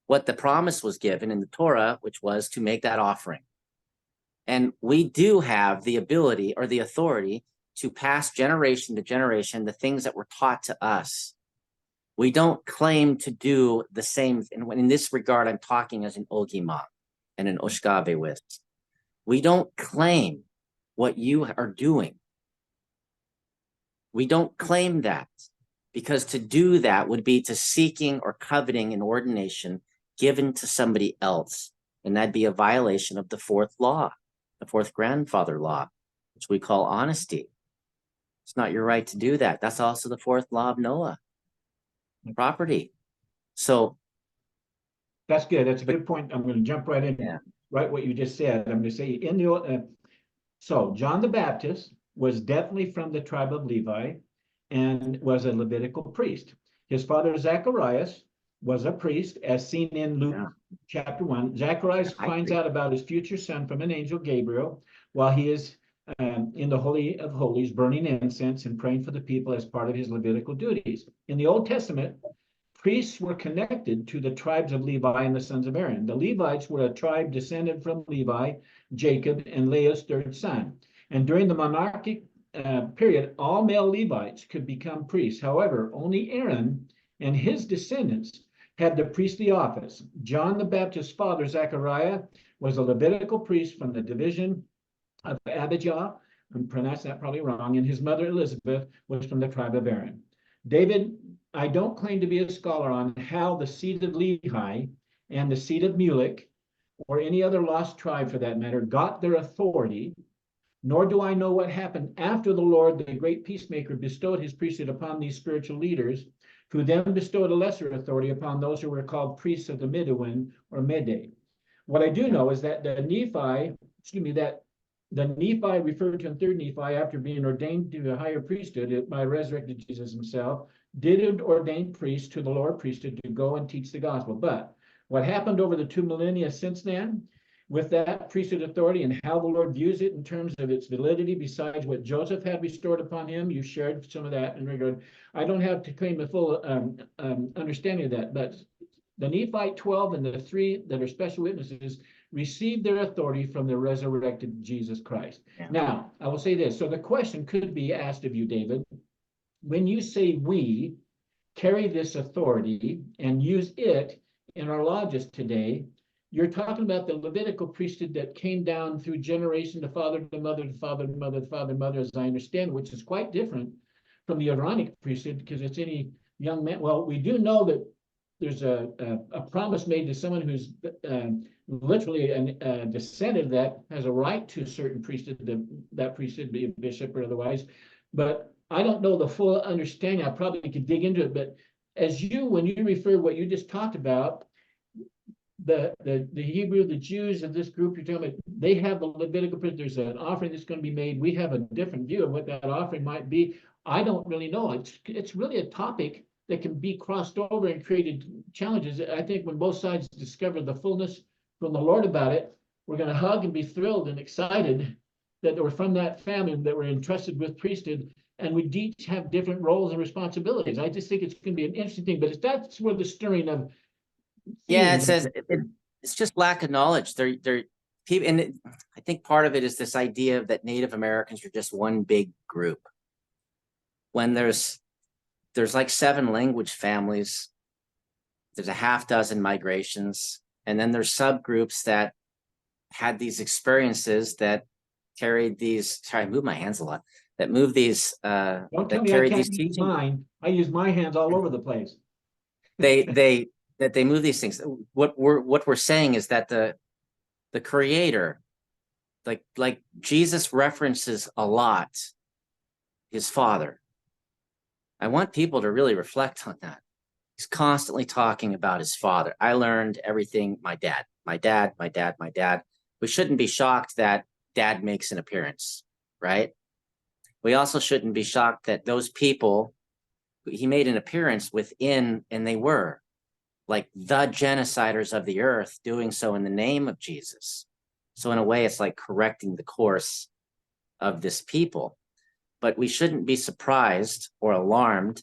what the promise was given in the Torah, which was to make that offering. And we do have the ability or the authority to pass generation to generation the things that were taught to us. We don't claim to do the same. And in this regard, I'm talking as an Ogima and an Oshkabewist. We don't claim what you are doing. We don't claim that, because to do that would be to seeking or coveting an ordination given to somebody else. And that'd be a violation of the fourth law, the fourth grandfather law, which we call honesty. It's not your right to do that. That's also the fourth law of Noah. Property. So that's good. That's a good point. I'm going to jump right in. Right, what you just said. I'm going to say in the so John the Baptist was definitely from the tribe of Levi and was a Levitical priest. His father Zacharias was a priest, as seen in Luke chapter 1. Zacharias finds out about his future son from an angel, Gabriel, while he is in the Holy of Holies, burning incense and praying for the people as part of his Levitical duties. In the Old Testament, priests were connected to the tribes of Levi and the sons of Aaron. The Levites were a tribe descended from Levi, Jacob, and Leah's third son. And during the monarchic period, all male Levites could become priests. However, only Aaron and his descendants had the priestly office. John the Baptist's father, Zechariah, was a Levitical priest from the division of Abijah. I'm pronouncing that probably wrong. And his mother, Elizabeth, was from the tribe of Aaron. David, I don't claim to be a scholar on how the seed of Lehi and the seed of Mulek, or any other lost tribe for that matter, got their authority, nor do I know what happened after the Lord, the great peacemaker, bestowed his priesthood upon these spiritual leaders, who then bestowed a lesser authority upon those who were called priests of the Midewiwin or Mede. What I do know is that the Nephi referred to in 3rd Nephi, after being ordained to the higher priesthood by resurrected Jesus himself, did ordain priests to the lower priesthood to go and teach the gospel. But what happened over the 2 millennia since then, with that priesthood authority and how the Lord views it in terms of its validity, besides what Joseph had restored upon him, you shared some of that in regard. I don't have to claim a full understanding of that, but the Nephite 12 and the 3 that are special witnesses received their authority from the resurrected Jesus Christ. Yeah. Now, I will say this. So the question could be asked of you, David, when you say we carry this authority and use it in our lodges today, you're talking about the Levitical priesthood that came down through generation to father to mother to father to mother to father to mother, as I understand, which is quite different from the Aaronic priesthood, because it's any young man. Well, we do know that there's a promise made to someone who's literally a descendant that has a right to a certain priesthood, that priesthood be a bishop or otherwise. But I don't know the full understanding. I probably could dig into it, but when you refer what you just talked about, the Hebrew, the Jews of this group you're talking about, they have the Levitical priesthood. There's an offering that's going to be made. We have a different view of what that offering might be. I don't really know. It's really a topic that can be crossed over and created challenges. I think when both sides discover the fullness from the Lord about it, we're going to hug and be thrilled and excited that we're from that family, that we're entrusted with priesthood, and we each have different roles and responsibilities. I just think it's going to be an interesting thing, but that's where the stirring of Yeah, it says it's just lack of knowledge. They're people, and I think part of it is this idea that Native Americans are just one big group. When there's like 7 language families, there's a half dozen migrations, and then there's subgroups that had these experiences that carried these. Sorry, I move my hands a lot. That move these. Don't tell that me I carried can't these use teachings. mine. I use my hands all over the place. They move these things. What we're saying is that the Creator, like Jesus references a lot his Father. I want people to really reflect on that. He's constantly talking about his Father. I learned everything my dad. We shouldn't be shocked that Dad makes an appearance, right? We also shouldn't be shocked that those people he made an appearance within, and they were like the genociders of the earth, doing so in the name of Jesus. So in a way, it's like correcting the course of this people. But we shouldn't be surprised or alarmed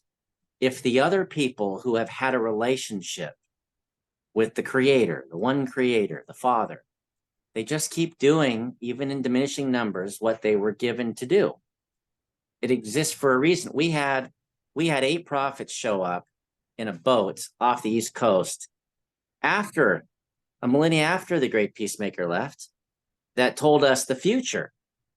if the other people who have had a relationship with the Creator, the one Creator, the Father, they just keep doing, even in diminishing numbers, what they were given to do. It exists for a reason. We had 8 prophets show up in a boat off the East Coast after a millennia after the great peacemaker left, that told us the future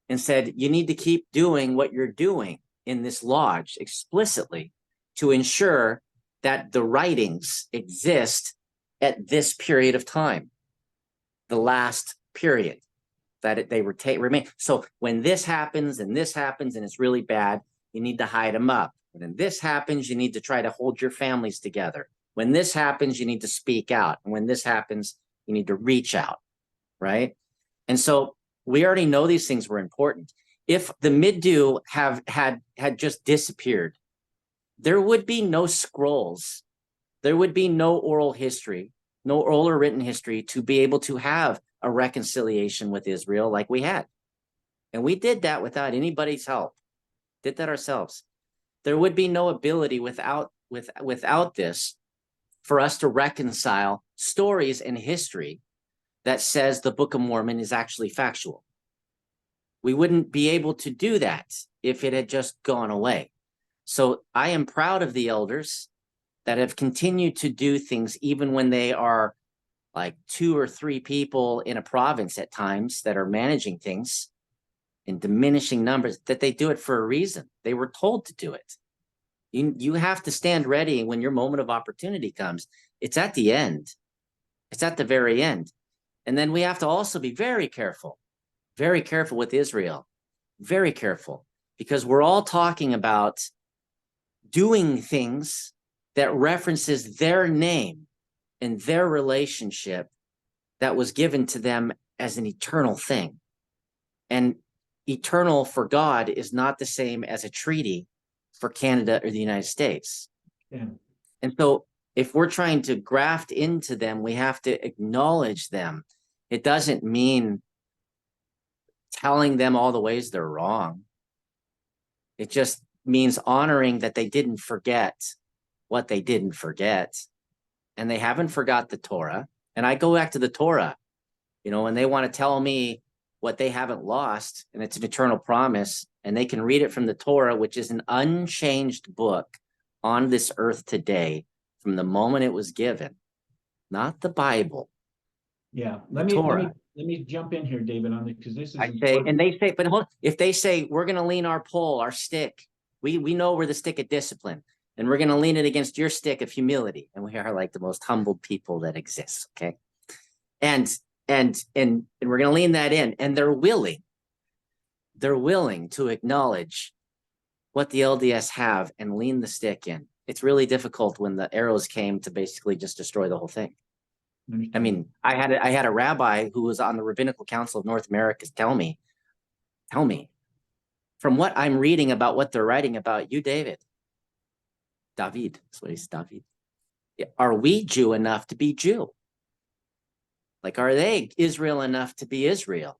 and said, you need to keep doing what you're doing in this lodge explicitly to ensure that the writings exist at this period of time, the last period that they remain. So when this happens and it's really bad, you need to hide them up. When this happens, you need to try to hold your families together. When this happens, you need to speak out. And when this happens, you need to reach out, right? And so we already know these things were important. If the Middew had just disappeared, there would be no scrolls. There would be no oral history, no oral or written history to be able to have a reconciliation with Israel like we had. And we did that without anybody's help, did that ourselves. There would be no ability without this for us to reconcile stories and history that says the Book of Mormon is actually factual. We wouldn't be able to do that if it had just gone away. So I am proud of the elders that have continued to do things even when they are like 2 or 3 people in a province at times that are managing things in diminishing numbers, that they do it for a reason. They were told to do it. You have to stand ready when your moment of opportunity comes. It's at the end. It's at the very end. And then we have to also be very careful with Israel, very careful, because we're all talking about doing things that references their name and their relationship that was given to them as an eternal thing. And eternal for God is not the same as a treaty for Canada or the United States. Yeah. And so if we're trying to graft into them, we have to acknowledge them. It doesn't mean telling them all the ways they're wrong. It just means honoring that they didn't forget what they didn't forget. And they haven't forgot the Torah. And I go back to the Torah, when they want to tell me what they haven't lost, and it's an eternal promise, and they can read it from the Torah, which is an unchanged book on this earth today from the moment it was given, not the Bible. Yeah, let me jump in here, David, on this, because this is if they say we're going to lean our pole, our stick, we know we're the stick of discipline, and we're going to lean it against your stick of humility, and we are like the most humbled people that exists. Okay, and we're going to lean that in, and they're willing to acknowledge what the LDS have and lean the stick in. It's really difficult when the arrows came to basically just destroy the whole thing. I mean, I had a rabbi who was on the Rabbinical Council of North America tell me, from what I'm reading about what they're writing about you, David, that's what he said, David. Are we Jew enough to be Jew? Like, are they Israel enough to be Israel?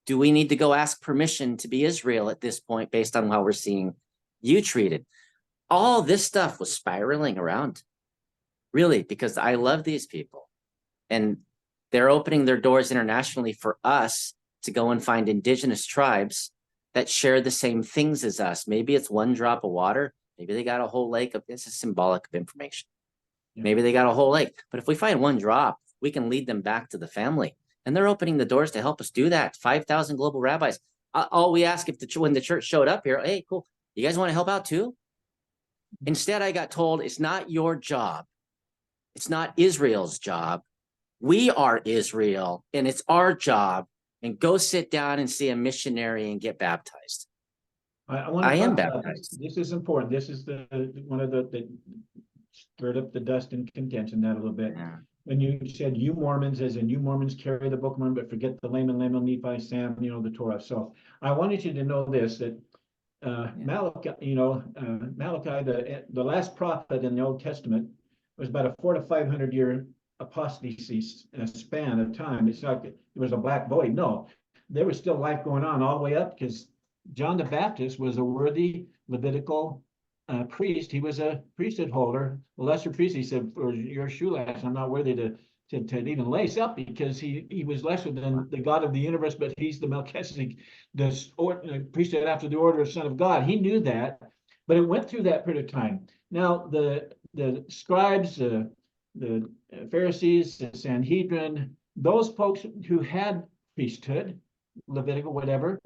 Do we need to go ask permission to be Israel at this point based on how we're seeing you treated? All this stuff was spiraling around, really, because I love these people. And they're opening their doors internationally for us to go and find indigenous tribes that share the same things as us. Maybe it's one drop of water. Maybe they got a whole lake of, this is symbolic of information. Yeah. Maybe they got a whole lake. But if we find one drop, we can lead them back to the family. And they're opening the doors to help us do that. 5,000 global rabbis. All we ask when the church showed up here, hey, cool, you guys want to help out too? Instead, I got told it's not your job. It's not Israel's job. We are Israel, and it's our job. And go sit down and see a missionary and get baptized. I am baptized. This is important. This is the one of the stirred up the dust and contention that a little bit. Yeah. When you said you Mormons, as in you Mormons carry the Book of Mormon, but forget the layman, Nephi, Sam, the Torah. So I wanted you to know this, that Malachi, Malachi, the last prophet in the Old Testament, was about a 400 to 500 year apostasy span of time. It's like it was a black void. No, there was still life going on all the way up, because John the Baptist was a worthy Levitical priest. He was a priesthood holder, a lesser priest. He said, for your shoelace, I'm not worthy to even lace up, because he was lesser than the God of the universe, but he's the Melchizedek, the priesthood after the order of Son of God. He knew that, but it went through that period of time. Now, the scribes, the Pharisees, the Sanhedrin, those folks who had priesthood, Levitical, whatever,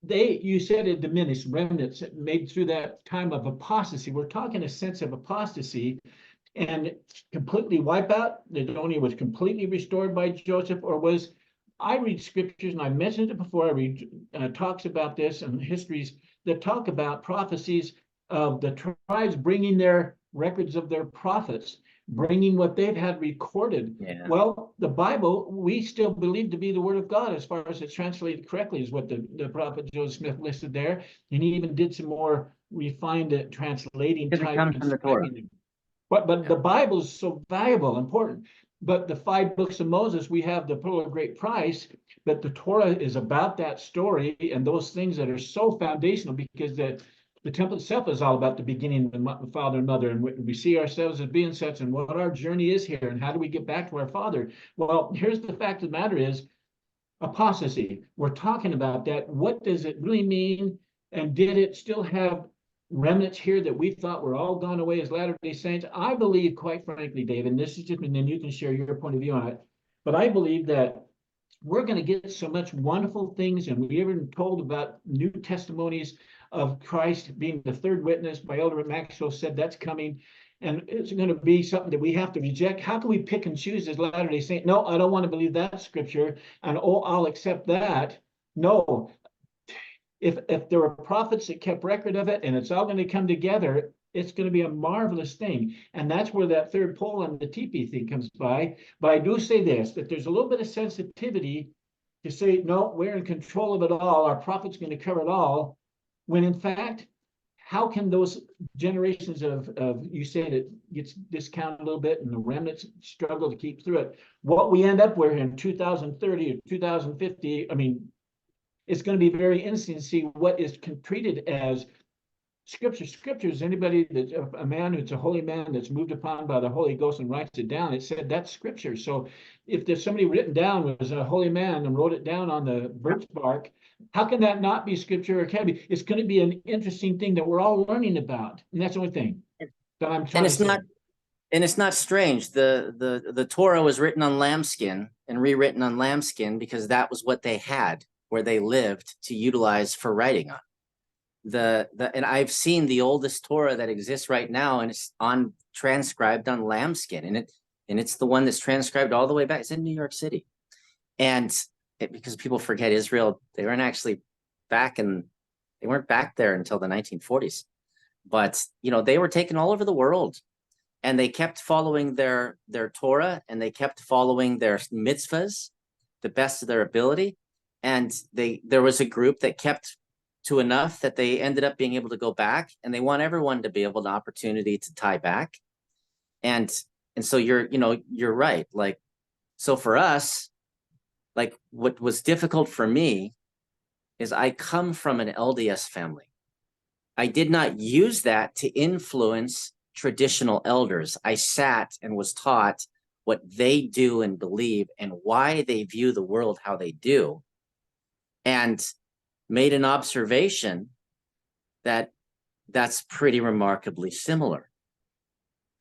you said it diminished, remnants made through that time of apostasy. We're talking a sense of apostasy and completely wipe out. That only was completely restored by Joseph, or was, I read scriptures, and I mentioned it before, I read talks about this and histories that talk about prophecies of the tribes bringing their records of their prophets, bringing what they've had recorded. Yeah. Well, the Bible, we still believe to be the word of God as far as it's translated correctly, is what the prophet Joseph Smith listed there. And he even did some more refined translating. It comes from the Torah. But yeah. The Bible is so valuable, important. But the 5 books of Moses, we have the pearl of great price, but the Torah is about that story and those things that are so foundational, because the temple itself is all about the beginning, the father and mother, and we see ourselves as being such, and what our journey is here, and how do we get back to our Father. Well, here's the fact of the matter is apostasy. We're talking about that. What does it really mean? And did it still have remnants here that we thought were all gone away as Latter-day Saints? I believe, quite frankly, David, and this is just, and then you can share your point of view on it, but I believe that we're going to get so much wonderful things, and we even told about new testimonies of Christ being the third witness. By Elder Maxwell said that's coming, and it's going to be something that we have to reject. How can we pick and choose as Latter-day Saints? No, I don't want to believe that scripture, and I'll accept that. No, if there were prophets that kept record of it, and it's all going to come together, it's going to be a marvelous thing. And that's where that third pole on the teepee thing comes by. But I do say this, that there's a little bit of sensitivity to say, no, we're in control of it all. Our prophet's going to cover it all. When in fact, how can those generations of you said it gets discounted a little bit and the remnants struggle to keep through it? What we end up with in 2030 or 2050, I mean, it's going to be very interesting to see what is treated as scripture. Scripture is anybody that's a man who's a holy man that's moved upon by the Holy Ghost and writes it down. It said that's scripture. So if there's somebody written down was a holy man and wrote it down on the birch bark, how can that not be scripture, or can it be? It's going to be an interesting thing that we're all learning about, and that's the only thing that I'm trying to say. And it's not strange. The Torah was written on lambskin and rewritten on lambskin because that was what they had where they lived to utilize for writing on. And I've seen the oldest Torah that exists right now, and it's transcribed on lambskin, and it's the one that's transcribed all the way back. It's in New York City, and because people forget Israel, they weren't actually back in They weren't back there until the 1940s. But, you know, they were taken all over the world, and they kept following their Torah, and they kept following their mitzvahs the best of their ability. And there was a group that kept to enough that they ended up being able to go back, and they want everyone to be able to opportunity to tie back. And so you're right. Like, so for us, like what was difficult for me is I come from an LDS family. I did not use that to influence traditional elders. I sat and was taught what they do and believe and why they view the world how they do, and made an observation that that's pretty remarkably similar.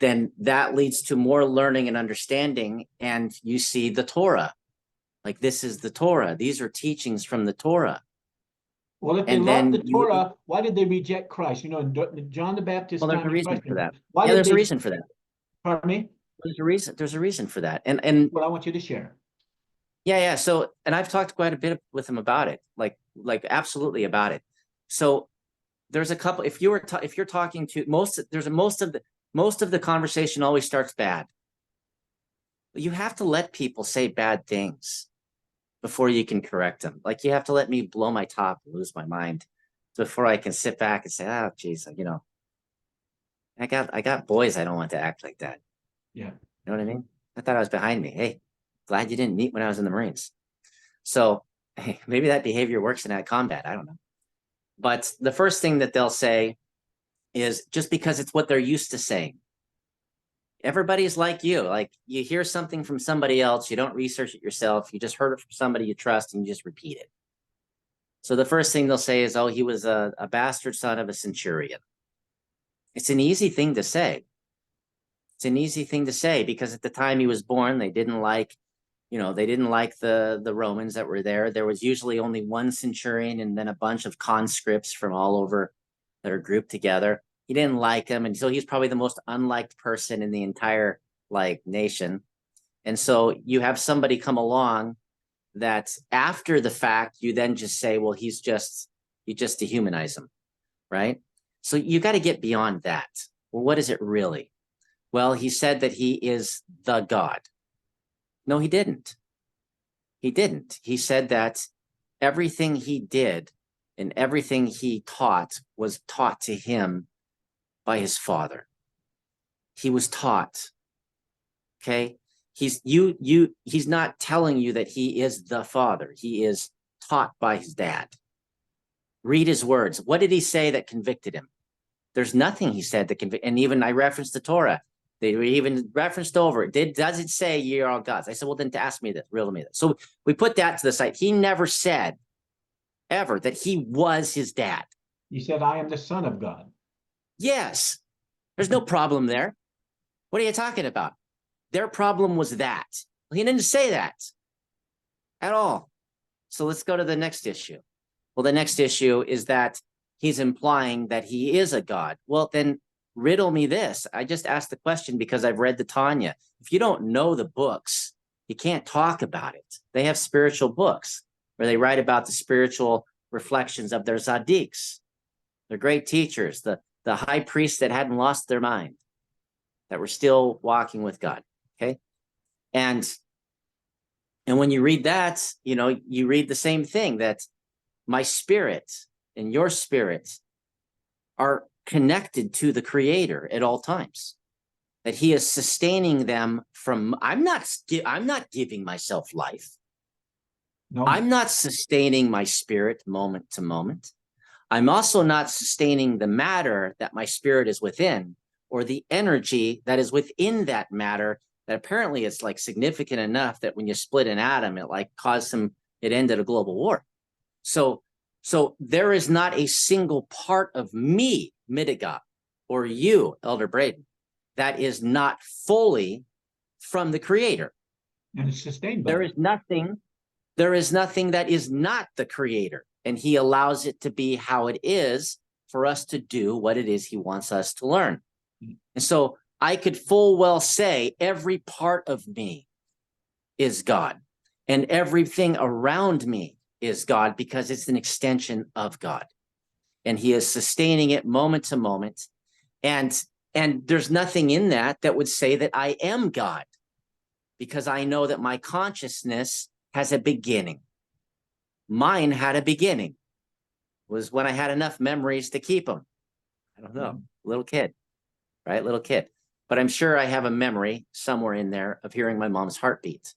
Then that leads to more learning and understanding, and you see the Torah. Like, this is the Torah. These are teachings from the Torah. Well, if they love the Torah, why did they reject Christ? You know, John the Baptist. Well, there's a reason for that. Why there's a reason for that. Pardon me? There's a reason for that. And well, I want you to share. Yeah. So, and I've talked quite a bit with him about it, like absolutely about it. So there's a couple, if you're talking to most of the conversation always starts bad. You have to let people say bad things before you can correct them. Like, you have to let me blow my top and lose my mind before I can sit back and say, oh, geez, you know, I got boys. I don't want to act like that. Yeah. You know what I mean? I thought I was behind me. Hey, glad you didn't meet when I was in the Marines. So hey, maybe that behavior works in combat. I don't know. But the first thing that they'll say is, just because it's what they're used to saying. Everybody's like you. Like, you hear something from somebody else, you don't research it yourself, you just heard it from somebody you trust, and you just repeat it. So the first thing they'll say is, oh, he was a bastard son of a centurion. It's an easy thing to say. It's an easy thing to say because at the time he was born, they didn't like the Romans that were there. There was usually only one centurion and then a bunch of conscripts from all over that are grouped together. He didn't like him, and so he's probably the most unliked person in the entire nation. And so you have somebody come along that after the fact, you then just say, well, you just dehumanize him, right? So you got to get beyond that. Well, what is it really? Well, he said that he is the God. No, he didn't. He didn't. He said that everything he did and everything he taught was taught to him by his Father. He was taught. Okay? He's not telling you that he is the Father. He is taught by his dad. Read his words. What did he say that convicted him? There's nothing he said that convicted. And even I referenced the Torah. They even referenced over it. Does it say you're all gods? I said, well, then to ask me this, riddle me this. So we put that to the side. He never said ever that he was his dad. He said, I am the Son of God. Yes. There's no problem there. What are you talking about? Their problem was that. He didn't say that at all. So let's go to the next issue. Well, the next issue is that he's implying that he is a God. Well, then riddle me this. I just asked the question because I've read the Tanya. If you don't know the books, you can't talk about it. They have spiritual books where they write about the spiritual reflections of their tzaddiks. They're great teachers, the high priests that hadn't lost their mind, that were still walking with God. Okay. And when you read that, you read the same thing, that my spirit and your spirit are connected to the Creator at all times, that he is sustaining them from, I'm not giving myself life. No. I'm not sustaining my spirit moment to moment. I'm also not sustaining the matter that my spirit is within, or the energy that is within that matter, that apparently is significant enough that when you split an atom, it ended a global war. So there is not a single part of me, Midegah, or you, Elder Braden, that is not fully from the Creator. And it's sustained by there is nothing that is not the Creator, and he allows it to be how it is for us to do what it is he wants us to learn. And so I could full well say every part of me is God, and everything around me is God, because it's an extension of God. and he is sustaining it moment to moment. And there's nothing in that that would say that I am God, because I know that my consciousness has a beginning. Mine had a beginning, was when I had enough memories to keep them. I don't know, little kid, right? Little kid. But I'm sure I have a memory somewhere in there of hearing my mom's heartbeat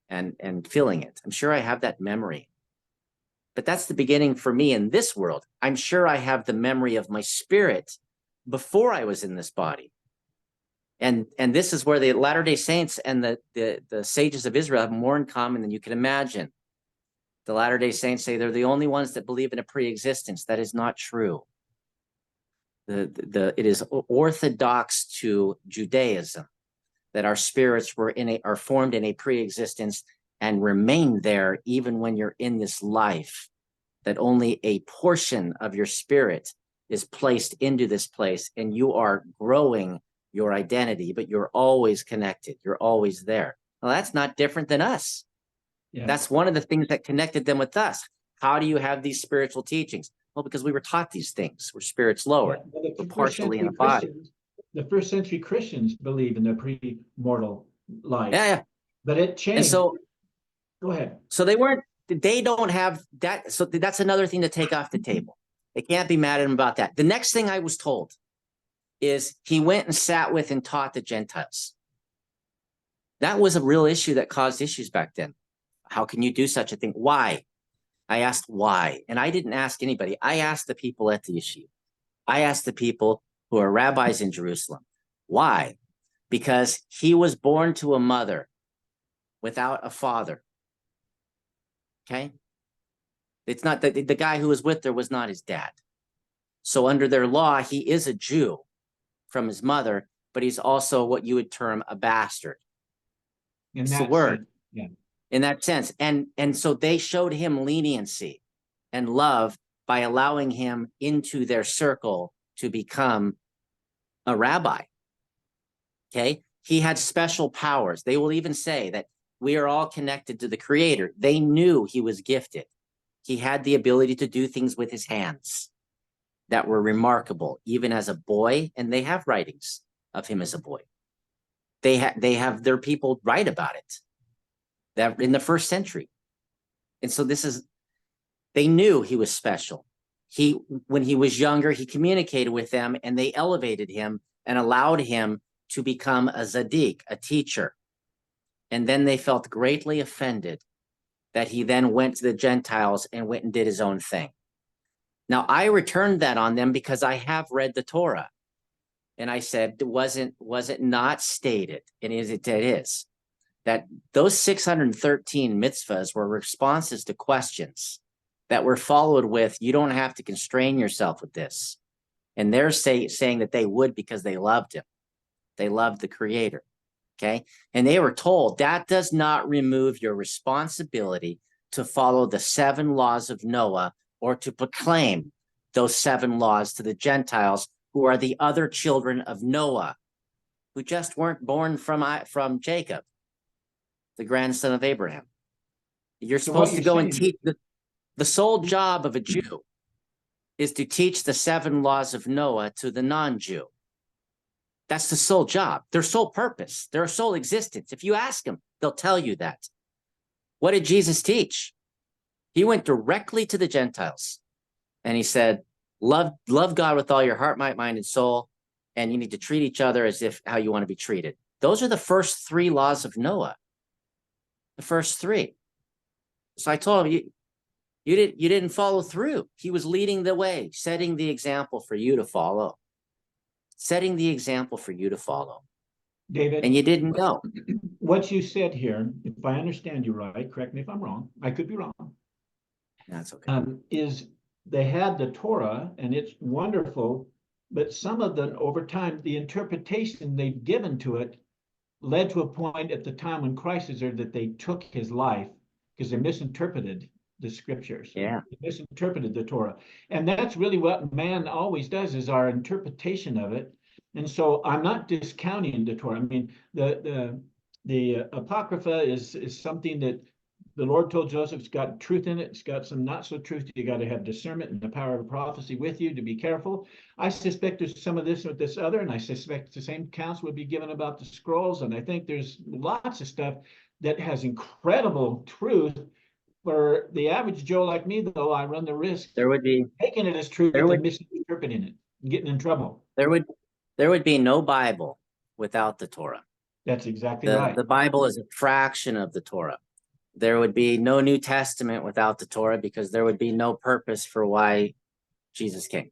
and feeling it. I'm sure I have that memory. But that's the beginning for me in this world. I'm sure I have the memory of my spirit before I was in this body. And this is where the Latter-day Saints and the sages of Israel have more in common than you can imagine. The Latter-day Saints say they're the only ones that believe in a pre-existence. That is not true. It is orthodox to Judaism that our spirits are formed in a pre-existence and remain there even when you're in this life, that only a portion of your spirit is placed into this place, and you are growing your identity, but you're always connected. You're always there. Well, that's not different than us. Yeah. That's one of the things that connected them with us. How do you have these spiritual teachings? Well, because we were taught these things. We're spirits lower. Yeah, we're partially in a body. The first century Christians believe in the pre-mortal life. Yeah. But it changed. And so, go ahead. So they don't have that. So that's another thing to take off the table. They can't be mad at him about that. The next thing I was told is he went and sat with and taught the Gentiles. That was a real issue that caused issues back then. How can you do such a thing? Why? I asked why. And I didn't ask anybody. I asked the people at the issue. I asked the people who are rabbis in Jerusalem. Why? Because he was born to a mother without a father. Okay? It's not that the guy who was with her was not his dad. So under their law, he is a Jew from his mother, but he's also what you would term a bastard. It's the word. Yeah. In that sense. And so they showed him leniency and love by allowing him into their circle to become a rabbi. Okay? He had special powers. They will even say that we are all connected to the Creator. They knew he was gifted. He had the ability to do things with his hands that were remarkable, even as a boy, and they have writings of him as a boy. They have their people write about it that in the first century. And so they knew he was special. When he was younger, he communicated with them and they elevated him and allowed him to become a Zadik, a teacher. And then they felt greatly offended that he then went to the Gentiles and went and did his own thing. Now, I returned that on them because I have read the Torah. And I said, was it not stated, and it is, that those 613 mitzvahs were responses to questions that were followed with, you don't have to constrain yourself with this. And they're saying that they would because they loved him. They loved the Creator. Okay. And they were told that does not remove your responsibility to follow the 7 laws of Noah or to proclaim those 7 laws to the Gentiles who are the other children of Noah, who just weren't born from Jacob, the grandson of Abraham. You're supposed to go and teach. The sole job of a Jew is to teach the 7 laws of Noah to the non-Jew. That's the sole job, their sole purpose, their sole existence. If you ask them, they'll tell you that. What did Jesus teach? He went directly to the Gentiles and he said, love God with all your heart, might, mind, and soul, and you need to treat each other as if how you want to be treated. Those are the first 3 laws of Noah. The first 3. So I told him, you didn't follow through. He was leading the way, setting the example for you to follow. Setting the example for you to follow. David. And you didn't know. What you said here, if I understand you right, correct me if I'm wrong, I could be wrong. That's okay. Is they had the Torah and it's wonderful, but some of them over time, the interpretation they've given to it led to a point at the time when Christ is there that they took his life because they misinterpreted the scriptures. Yeah. They misinterpreted the Torah. And that's really what man always does, is our interpretation of it. And so I'm not discounting the Torah. I mean, the Apocrypha is something that the Lord told Joseph it's got truth in it. It's got some not so truth. You got to have discernment and the power of prophecy with you to be careful. I suspect there's some of this with this other, and I suspect the same counsel would be given about the scrolls. And I think there's lots of stuff that has incredible truth. For the average Joe like me, though, I run the risk There would be taking it as truth and misinterpreting it and getting in trouble. there would be no Bible without the Torah. That's exactly right. The Bible is a fraction of the Torah. There would be no New Testament without the Torah, because there would be no purpose for why Jesus came.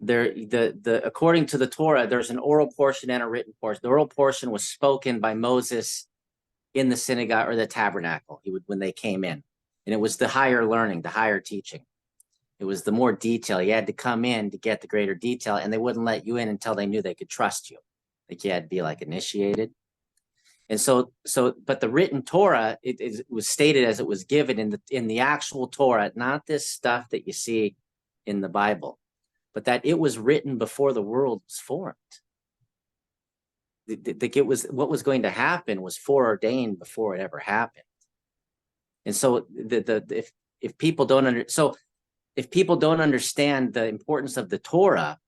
According to the Torah, there's an oral portion and a written portion. The oral portion was spoken by Moses in the synagogue or the tabernacle. When they came in, and it was the higher learning, the higher teaching. It was the more detail. You had to come in to get the greater detail, and they wouldn't let you in until they knew they could trust you. Like you had to be like initiated. And but the written Torah, it was stated as it was given in the actual Torah, not this stuff that you see in the Bible, but that it was written before the world was formed. It was what was going to happen was foreordained before it ever happened. And so if people don't understand the importance of the Torah,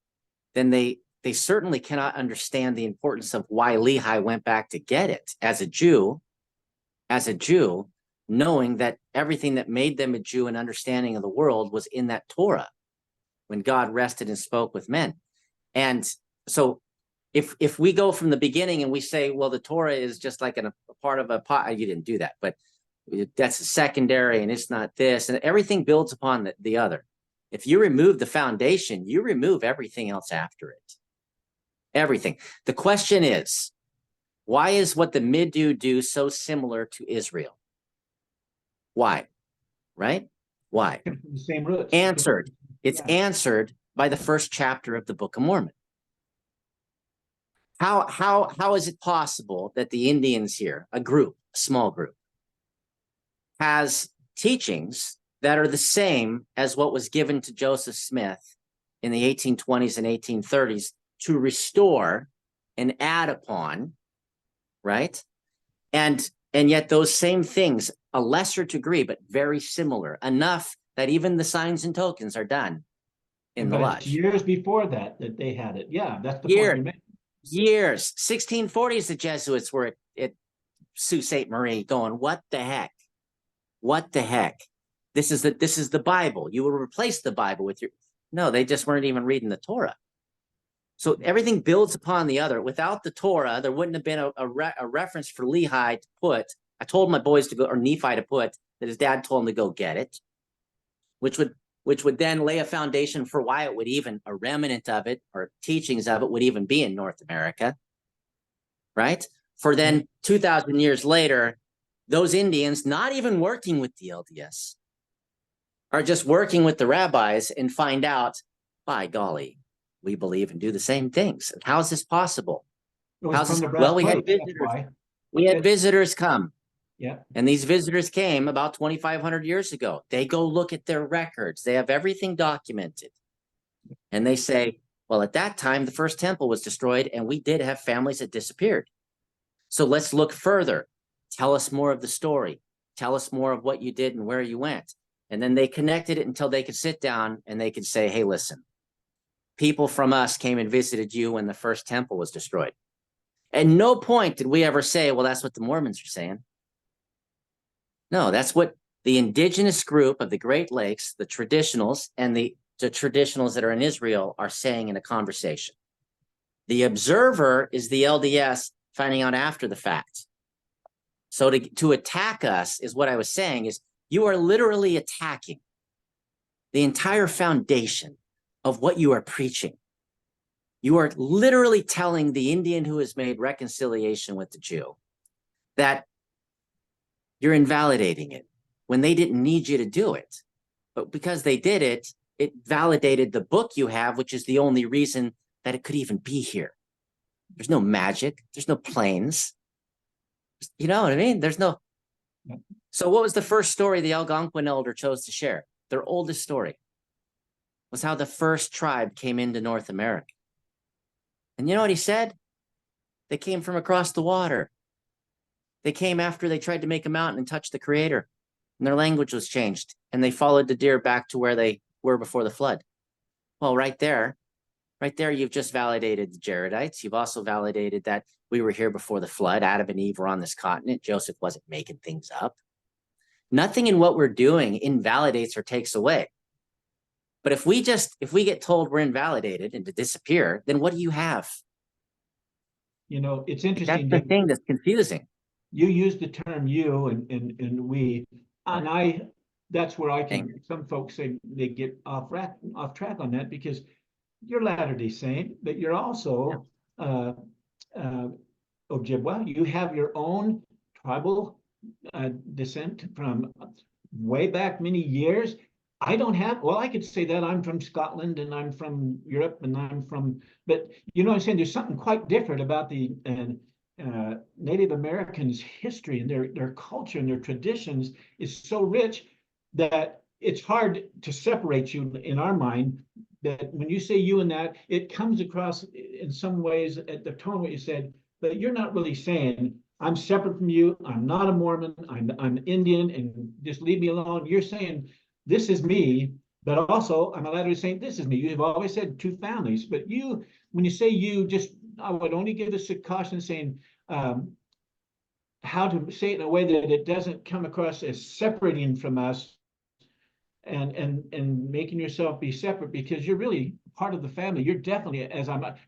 then they certainly cannot understand the importance of why Lehi went back to get it as a Jew, knowing that everything that made them a Jew and understanding of the world was in that Torah when God rested and spoke with men. And so if we go from the beginning and we say, well, the Torah is just like a part of a pot, you didn't do that, but that's a secondary and it's not this, and everything builds upon the other. If you remove the foundation, you remove everything else after it. Everything. The question is, why is what the Midewiwin do so similar to Israel? Why? Right? Why? The same roots. Answered. It's answered by the first chapter of the Book of Mormon. How is it possible that the Indians here, a small group, has teachings that are the same as what was given to Joseph Smith in the 1820s and 1830s to restore and add upon, right? And yet those same things, a lesser degree, but very similar, enough that even the signs and tokens are done in the lodge. Years before that they had it. Yeah, that's the point you made. Years. 1640s, the Jesuits were at Sault Ste. Marie going, what the heck? What the heck? This is the Bible. You will replace the Bible with your... No, they just weren't even reading the Torah. So everything builds upon the other. Without the Torah, there wouldn't have been a reference for Lehi to put. I told my boys to go, or Nephi to put, that his dad told him to go get it, which would then lay a foundation for why it would even, a remnant of it or teachings of it would even be in North America, right? For then 2,000 years later, those Indians, not even working with the LDS, are just working with the rabbis and find out, by golly, we believe and do the same things. How is this possible? Well, we had visitors. We had visitors come. Yeah. And these visitors came about 2,500 years ago. They go look at their records. They have everything documented. And they say, well, at that time, the first temple was destroyed and we did have families that disappeared. So let's look further. Tell us more of the story. Tell us more of what you did and where you went. And then they connected it until they could sit down and they could say, hey, listen, people from us came and visited you when the first temple was destroyed. At no point did we ever say, well, that's what the Mormons are saying. No, that's what the indigenous group of the Great Lakes, the traditionals, and the traditionals that are in Israel are saying in a conversation. The observer is the LDS finding out after the fact. So to attack us is what I was saying is you are literally attacking the entire foundation of what you are preaching. You are literally telling the Indian who has made reconciliation with the Jew that you're invalidating it when they didn't need you to do it. But because they did it, it validated the book you have, which is the only reason that it could even be here. There's no magic. There's no planes. You know what I mean? There's no. So what was the first story the Algonquin elder chose to share? Their oldest story was how the first tribe came into North America. And you know what he said? They came from across the water. They came after they tried to make a mountain and touch the Creator. and their language was changed, and they followed the deer back to where they were before the flood. Well, right there, you've just validated the Jaredites. You've also validated that we were here before the flood. Adam and Eve were on this continent. Joseph wasn't making things up. Nothing in what we're doing invalidates or takes away. But if we get told we're invalidated and to disappear, then what do you have? You know, it's interesting. That's the thing that's confusing. You use the term you and we, and that's where I can, some folks say they get off track on that, because you're Latter-day Saint, but you're also Ojibwa. You have your own tribal descent from way back many years. I don't have, well, I could say that I'm from Scotland and I'm from Europe and I'm from, but you know what I'm saying? There's something quite different about the Native Americans' history and their culture and their traditions is so rich that it's hard to separate you in our mind. That when you say you and that, it comes across in some ways at the tone what you said, but you're not really saying, I'm separate from you, I'm not a Mormon, I'm Indian, and just leave me alone. You're saying, this is me, but also I'm a Latter-day Saint, this is me. You have always said two families, but you, when you say you, just, I would only give us a caution saying how to say it in a way that it doesn't come across as separating from us and making yourself be separate, because you're really part of the family. You're definitely,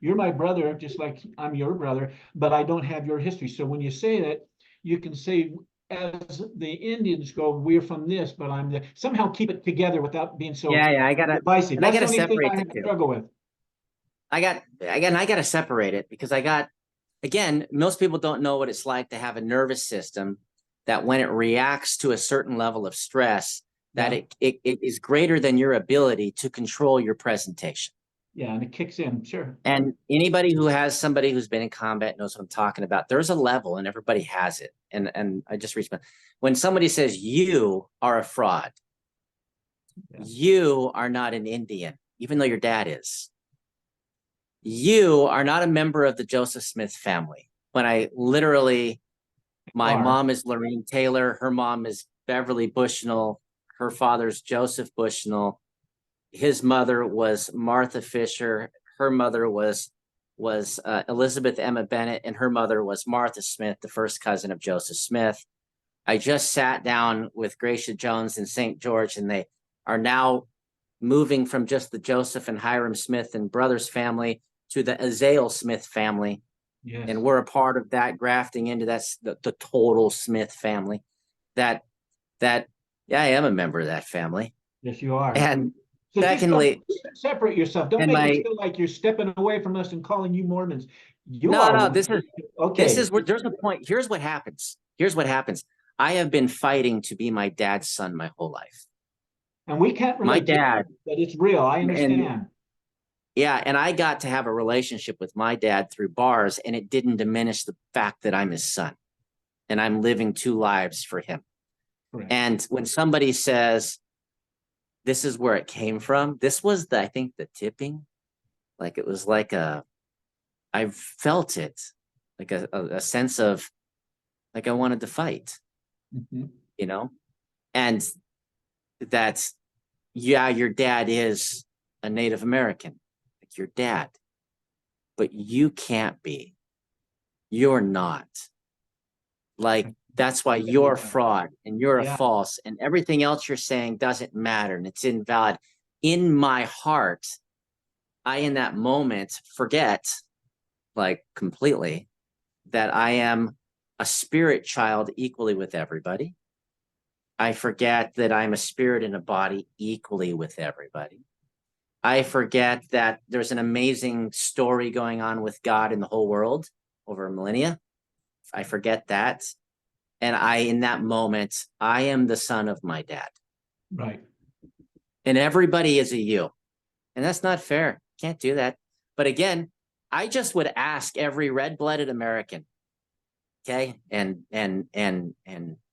you're my brother, just like I'm your brother, but I don't have your history. So when you say that, you can say, as the Indians go, we're from this, but I'm the, somehow keep it together without being so I gotta divisive. and I That's gotta the only thing separate I the have to two. struggle with. I gotta separate it, because again, most people don't know what it's like to have a nervous system that when it reacts to a certain level of stress, that it is greater than your ability to control your presentation. Yeah, and it kicks in, sure. And anybody who has somebody who's been in combat knows what I'm talking about. There's a level and everybody has it. And I just reached when somebody says you are a fraud, you are not an Indian, even though your dad is. You are not a member of the Joseph Smith family. When I literally, my mom is Lorraine Taylor, her mom is Beverly Bushnell, her father's Joseph Bushnell. His mother was Martha Fisher. Her mother was Elizabeth Emma Bennett, and her mother was Martha Smith, the first cousin of Joseph Smith. I just sat down with Gracia Jones in St. George, and they are now moving from just the Joseph and Hiram Smith and brothers family to the Azael Smith family. Yes. And we're a part of that, grafting into the total Smith family. That I am a member of that family. Yes, you are. And so secondly, separate yourself. Don't make it feel like you're stepping away from us and calling you Mormons. This is where there's a point. Here's what happens. I have been fighting to be my dad's son my whole life. And we can't relate. My dad, but it's real. I understand. And I got to have a relationship with my dad through bars, and it didn't diminish the fact that I'm his son and I'm living two lives for him. Correct. And when somebody says, this is where it came from, this was I think the tipping, like it was like I felt it, like a sense of like I wanted to fight, you know, and that's, your dad is a Native American, like your dad, but you can't be, you're not. Like, that's why you're a fraud and you're a false, and everything else you're saying doesn't matter and it's invalid. In my heart, I, in that moment, forget, like completely, that I am a spirit child equally with everybody. I forget that I'm a spirit in a body equally with everybody. I forget that there's an amazing story going on with God in the whole world over millennia. I forget that. And in that moment, I am the son of my dad. Right. And everybody is a you. And that's not fair. Can't do that. But again, I just would ask every red-blooded American, okay, and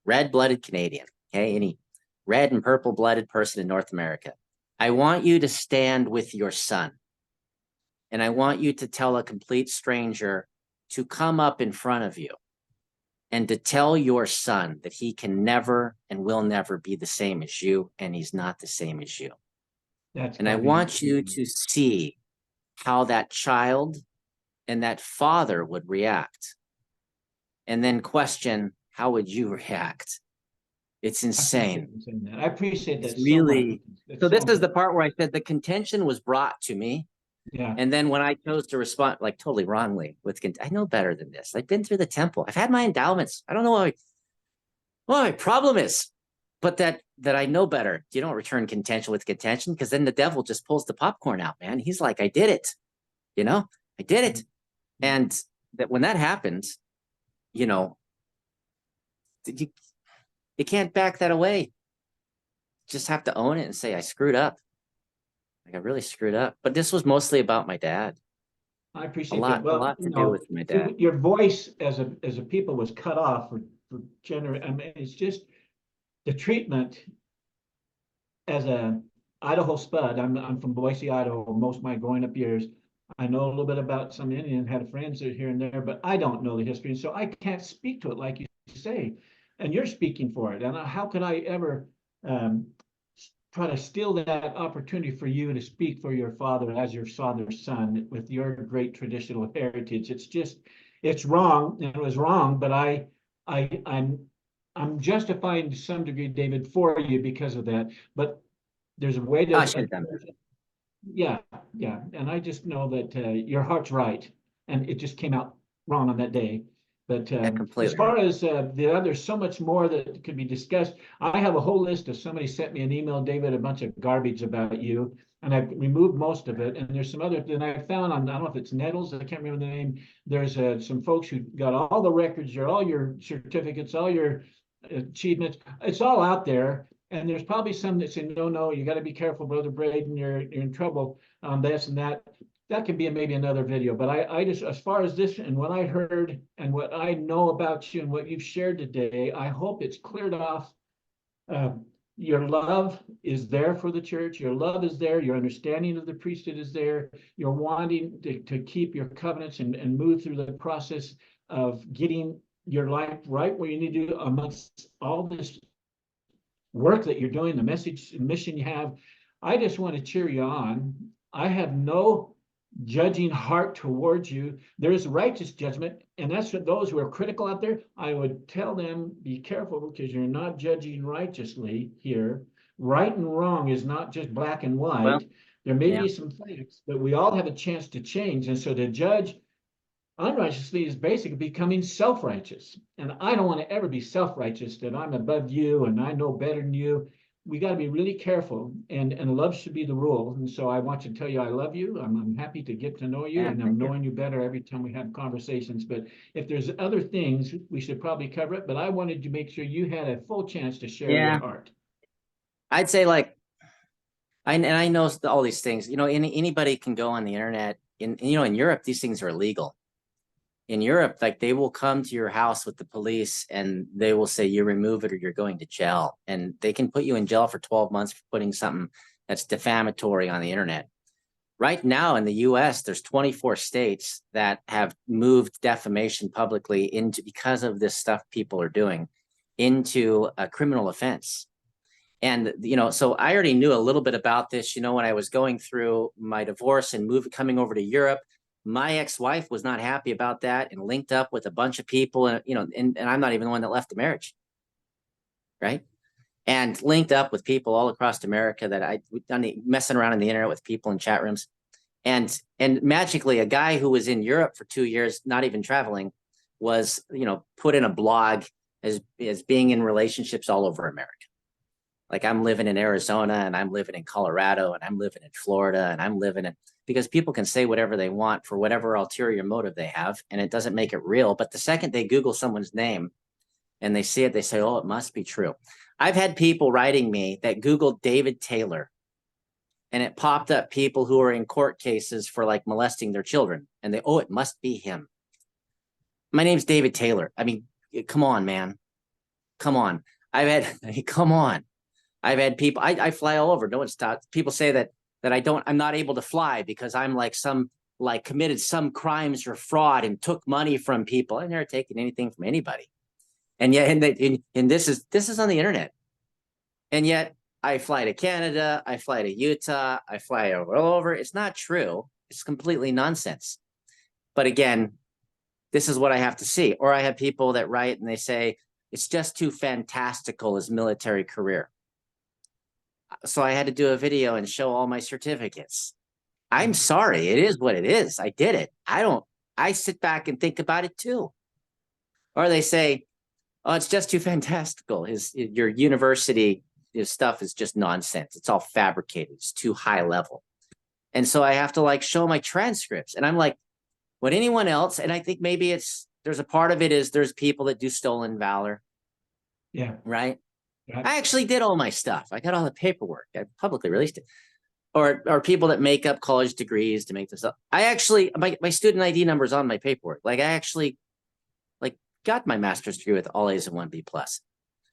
red-blooded Canadian, okay, any red and purple-blooded person in North America, I want you to stand with your son. And I want you to tell a complete stranger to come up in front of you and to tell your son that he can never and will never be the same as you, and he's not the same as you. That's And I want you to see how that child and that father would react, and then question, how would you react? It's insane. I appreciate that. It's really, so so this is the part where I said the contention was brought to me. Yeah. And then when I chose to respond, like totally wrongly, with I know better than this. I've been through the temple. I've had my endowments. I don't know what my problem is, but that I know better. You don't return contention with contention, because then the devil just pulls the popcorn out, man. He's like, I did it. I did it. And that when that happens, you can't back that away. Just have to own it and say, I screwed up. Like, I really screwed up. But this was mostly about my dad. I appreciate a lot to do with my dad. Your voice as a people was cut off for I mean, it's just the treatment as a Idaho spud. I'm from Boise, Idaho, most of my growing up years. I know a little bit about some Indian, had friends that are here and there, but I don't know the history. And so I can't speak to it like you say. And you're speaking for it. And how could I ever try to steal that opportunity for you to speak for your father as your father's son with your great traditional heritage? It's wrong. It was wrong, but I'm justifying to some degree, David, for you because of that. But there's a way to. Yeah. And I just know that your heart's right, and it just came out wrong on that day. But as far as there's so much more that could be discussed. I have a whole list of, somebody sent me an email, David, a bunch of garbage about you, and I've removed most of it. And there's some other, then I found on, I don't know if it's Nettles, I can't remember the name. There's some folks who got all the records, all your certificates, all your achievements. It's all out there. And there's probably some that say, no, you got to be careful, Brother Braden, you're in trouble on this and that. That could be maybe another video, but I just, as far as this and what I heard and what I know about you and what you've shared today, I hope it's cleared off. Your love is there for the church. Your love is there. Your understanding of the priesthood is there. You're wanting to keep your covenants and move through the process of getting your life right where you need to amongst all this work that you're doing, the message and mission you have. I just want to cheer you on. I have no judging heart towards you. There is righteous judgment, and that's for those who are critical out there. I would tell them, be careful, because you're not judging righteously here. Right and wrong is not just black and white. Well, there may be some facts, but we all have a chance to change. And so to judge unrighteously is basically becoming self-righteous. And I don't want to ever be self-righteous, that I'm above you and I know better than you. We got to be really careful, and love should be the rule. And so I want to tell you I love you. I'm happy to get to know you, and I'm knowing you better every time we have conversations. But if there's other things, we should probably cover it. But I wanted to make sure you had a full chance to share your heart. I'd say, like, I know all these things. Anybody can go on the internet. In Europe, these things are illegal. In Europe, like, they will come to your house with the police and they will say, you remove it or you're going to jail. And they can put you in jail for 12 months for putting something that's defamatory on the internet. Right now in the US, there's 24 states that have moved defamation publicly because of this stuff people are doing, into a criminal offense. And, so I already knew a little bit about this, when I was going through my divorce and coming over to Europe. My ex-wife was not happy about that and linked up with a bunch of people, and I'm not even the one that left the marriage, right? And linked up with people all across America that we've done messing around on the internet with people in chat rooms, and magically a guy who was in Europe for 2 years, not even traveling, was put in a blog as being in relationships all over America. Like, I'm living in Arizona, and I'm living in Colorado, and I'm living in Florida, and I'm living in, because people can say whatever they want for whatever ulterior motive they have, and it doesn't make it real. But the second they Google someone's name and they see it, they say, oh, it must be true. I've had people writing me that Googled David Taylor, and it popped up people who are in court cases for, like, molesting their children. And it must be him. My name's David Taylor. I mean, come on, man. Come on. Come on. I've had people, I fly all over. No one stops. People say that I'm not able to fly because I'm committed some crimes or fraud and took money from people. I've never taken anything from anybody. And yet, and this is on the internet. And yet I fly to Canada, I fly to Utah, I fly all over. It's not true. It's completely nonsense. But again, this is what I have to see. Or I have people that write and they say, it's just too fantastical as military career. So I had to do a video and show all my certificates. I'm sorry, it is what it is. I did it. I sit back and think about it too. Or they say, oh, it's just too fantastical. Your university stuff is just nonsense. It's all fabricated. It's too high level. And so I have to like show my transcripts. And I'm like, would anyone else? And I think maybe there's a part of it is there's people that do stolen valor. Yeah. Right. I actually did all my stuff. I got all the paperwork. I publicly released it. Or people that make up college degrees to make this up. I actually, my student ID number is on my paperwork. Like I actually got my master's degree with all A's and 1B plus,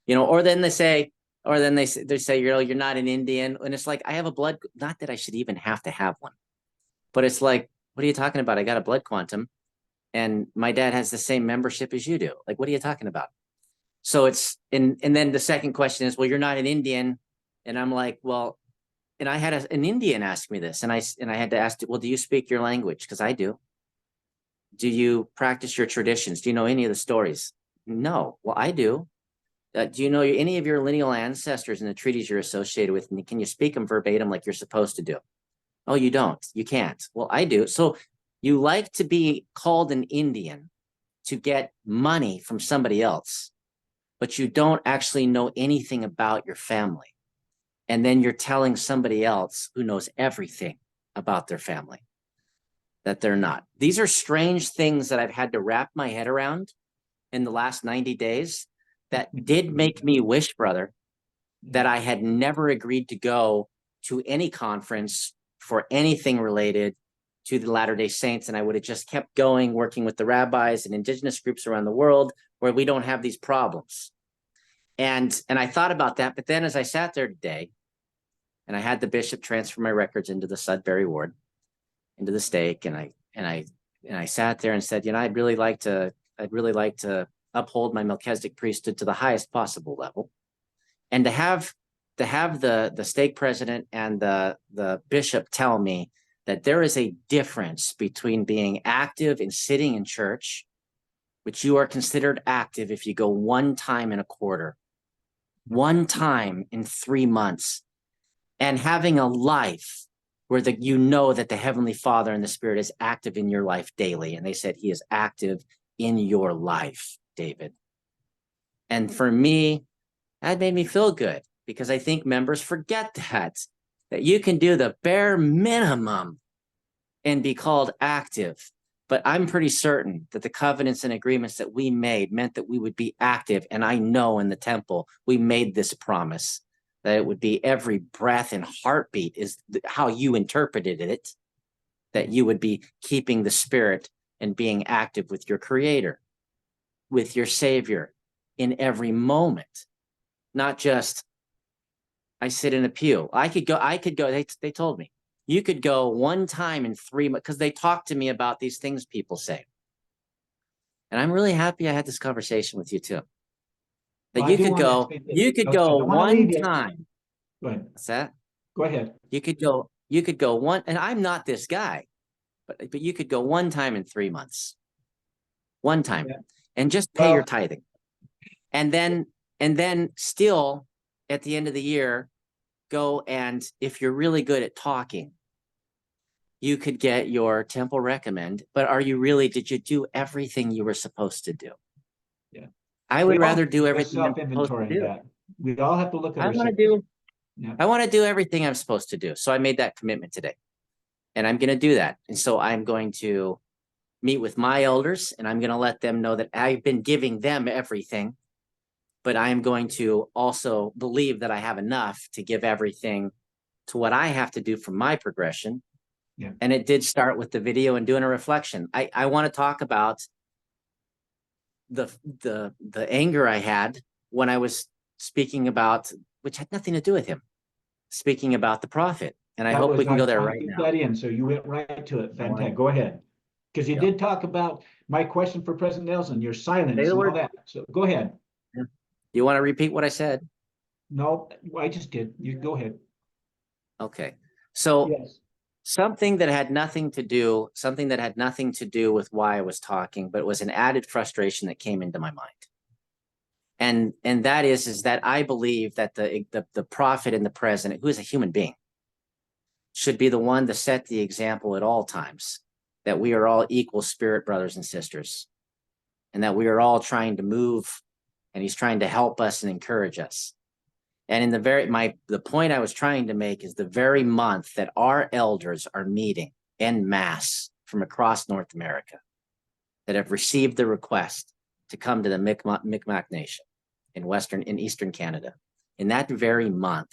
or then they say, you're not an Indian. And it's like, I have a blood, not that I should even have to have one, but it's like, what are you talking about? I got a blood quantum and my dad has the same membership as you do. Like, what are you talking about? So it's, and then the second question is, well, you're not an Indian. And I'm like, well, and I had an Indian ask me this and I had to ask, well, do you speak your language? Because I do. Do you practice your traditions? Do you know any of the stories? No. Well, I do. Do you know any of your lineal ancestors and the treaties you're associated with? And can you speak them verbatim like you're supposed to do? Oh, you don't. You can't. Well, I do. So you like to be called an Indian to get money from somebody else, but you don't actually know anything about your family. And then you're telling somebody else who knows everything about their family that they're not. These are strange things that I've had to wrap my head around in the last 90 days that did make me wish, brother, that I had never agreed to go to any conference for anything related to the Latter-day Saints. And I would have just kept going, working with the rabbis and indigenous groups around the world where we don't have these problems. And I thought about that. But then as I sat there today and I had the bishop transfer my records into the Sudbury ward, into the stake, and I sat there and said, I'd really like to uphold my Melchizedek priesthood to the highest possible level, and to have the stake president and the bishop tell me that there is a difference between being active and sitting in church, which you are considered active if you go one time in a quarter, one time in 3 months, and having a life where that the Heavenly Father and the Spirit is active in your life daily. And they said he is active in your life, David. And for me, that made me feel good because I think members forget that you can do the bare minimum and be called active. But I'm pretty certain that the covenants and agreements that we made meant that we would be active. And I know in the temple, we made this promise that it would be every breath and heartbeat is how you interpreted it, that you would be keeping the Spirit and being active with your Creator, with your Savior in every moment, not just, I sit in a pew. I could go, they told me, you could go one time in 3 months, because they talked to me about these things people say. And I'm really happy I had this conversation with you too. That Well, you could go one time. Go ahead. What's that? Go ahead. You could go one, and I'm not this guy, but you could go one time in 3 months. One time. Yeah. And just pay your tithing. And then still at the end of the year, go and if you're really good at talking, you could get your temple recommend, but did you do everything you were supposed to do? Yeah. I would rather do everything I'm supposed to do. We all have to look at I want to do everything I'm supposed to do. So I made that commitment today. And I'm going to do that. And so I'm going to meet with my elders and I'm going to let them know that I've been giving them everything, but I am going to also believe that I have enough to give everything to what I have to do for my progression. Yeah. And it did start with the video and doing a reflection. I want to talk about the anger I had when I was speaking about, which had nothing to do with him, speaking about the prophet. And I hope we can go there right now. That in, so you went right to it. Fantastic. Go ahead. Because you did talk about my question for President Nelson, your silence and all that. So go ahead. You want to repeat what I said? No, I just did. You go ahead. Okay. So Yes. something that had nothing to do with why I was talking, but it was an added frustration that came into my mind. And that is that I believe that the prophet and the president, who is a human being, should be the one to set the example at all times, that we are all equal spirit brothers and sisters, and that we are all trying to move, and he's trying to help us and encourage us. And in the point I was trying to make is the very month that our elders are meeting en masse from across North America, that have received the request to come to the Mi'kmaq Nation in Eastern Canada. In that very month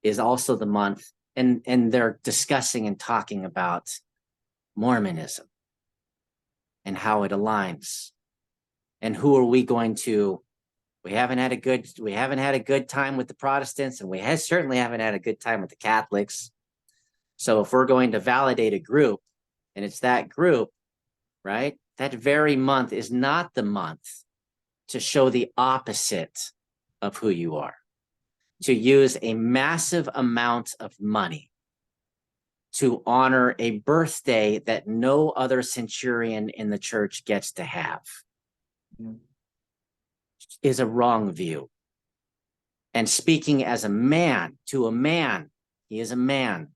is also the month, and they're discussing and talking about Mormonism and how it aligns. And who are we going to? We haven't had a good time with the Protestants, and we certainly haven't had a good time with the Catholics. So if we're going to validate a group, and it's that group, right? That very month is not the month to show the opposite of who you are, to use a massive amount of money to honor a birthday that no other centurion in the church gets to have. Is a wrong view. And speaking as a man to a man, he is a man.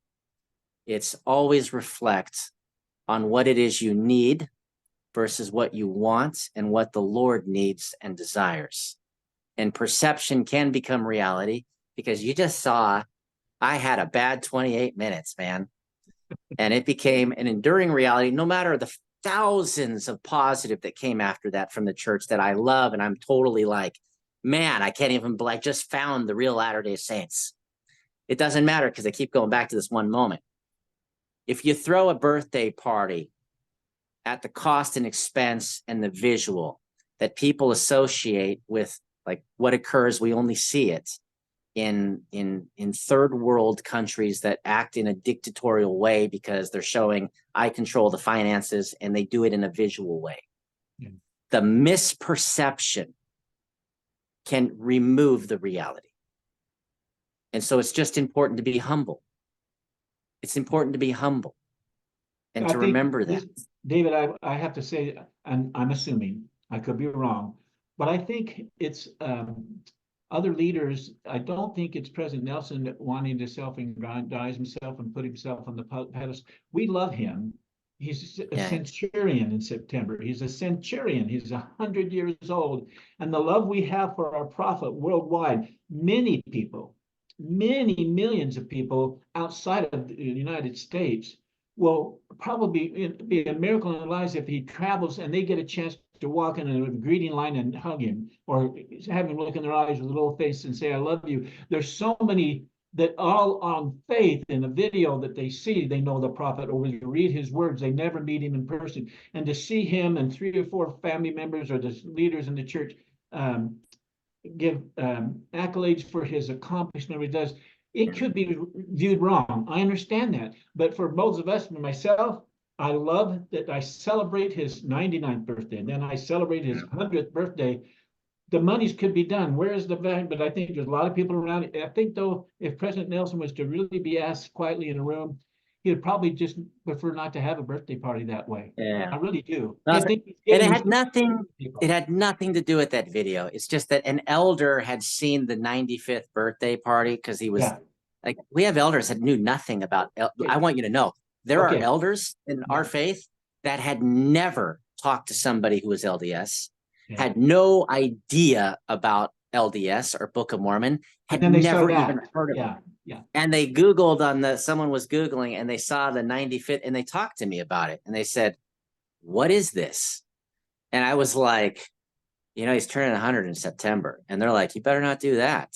It's always reflect on what it is you need versus what you want and what the Lord needs and desires. And perception can become reality, because you just saw I had a bad 28 minutes, man. And it became an enduring reality, no matter the thousands of positive that came after that from the church that I love. And I'm totally like, man, I can't even, I just found the real Latter-day Saints. It doesn't matter, because I keep going back to this one moment. If you throw a birthday party at the cost and expense and the visual that people associate with like what occurs, we only see it in third world countries that act in a dictatorial way because they're showing I control the finances, and they do it in a visual way. Yeah. The misperception can remove the reality. And so it's just important to be humble. It's important to be humble and to remember that. David, I have to say, and I'm assuming, I could be wrong, but I think it's other leaders. I don't think it's President Nelson wanting to self-aggrandize himself and put himself on the pedestal. We love him. He's a centurion in September. He's a centurion. He's 100 years old. And the love we have for our prophet worldwide, many people, many millions of people outside of the United States will probably be a miracle in their lives if he travels and they get a chance to walk in a greeting line and hug him, or have him look in their eyes with a little face and say, I love you. There's so many that all on faith in the video that they see, they know the prophet, or when you read his words, they never meet him in person. And to see him and 3 or 4 family members or the leaders in the church give accolades for his accomplishment, he does, it could be viewed wrong. I understand that. But for most of us, myself, I love that I celebrate his 99th birthday, and then I celebrate his 100th birthday. The monies could be done. Where is the value? But I think there's a lot of people around. I think, though, if President Nelson was to really be asked quietly in a room, he would probably just prefer not to have a birthday party that way. Yeah, I really do. I think it had nothing to do with that video. It's just that an elder had seen the 95th birthday party, because he was like, we have elders that knew nothing about. I want you to know there are elders in our faith that had never talked to somebody who was LDS, had no idea about LDS or Book of Mormon, had never even heard of it. Yeah. And they Googled someone was Googling, and they saw the 95th, and they talked to me about it. And they said, what is this? And I was like, he's turning 100 in September. And they're like, you better not do that.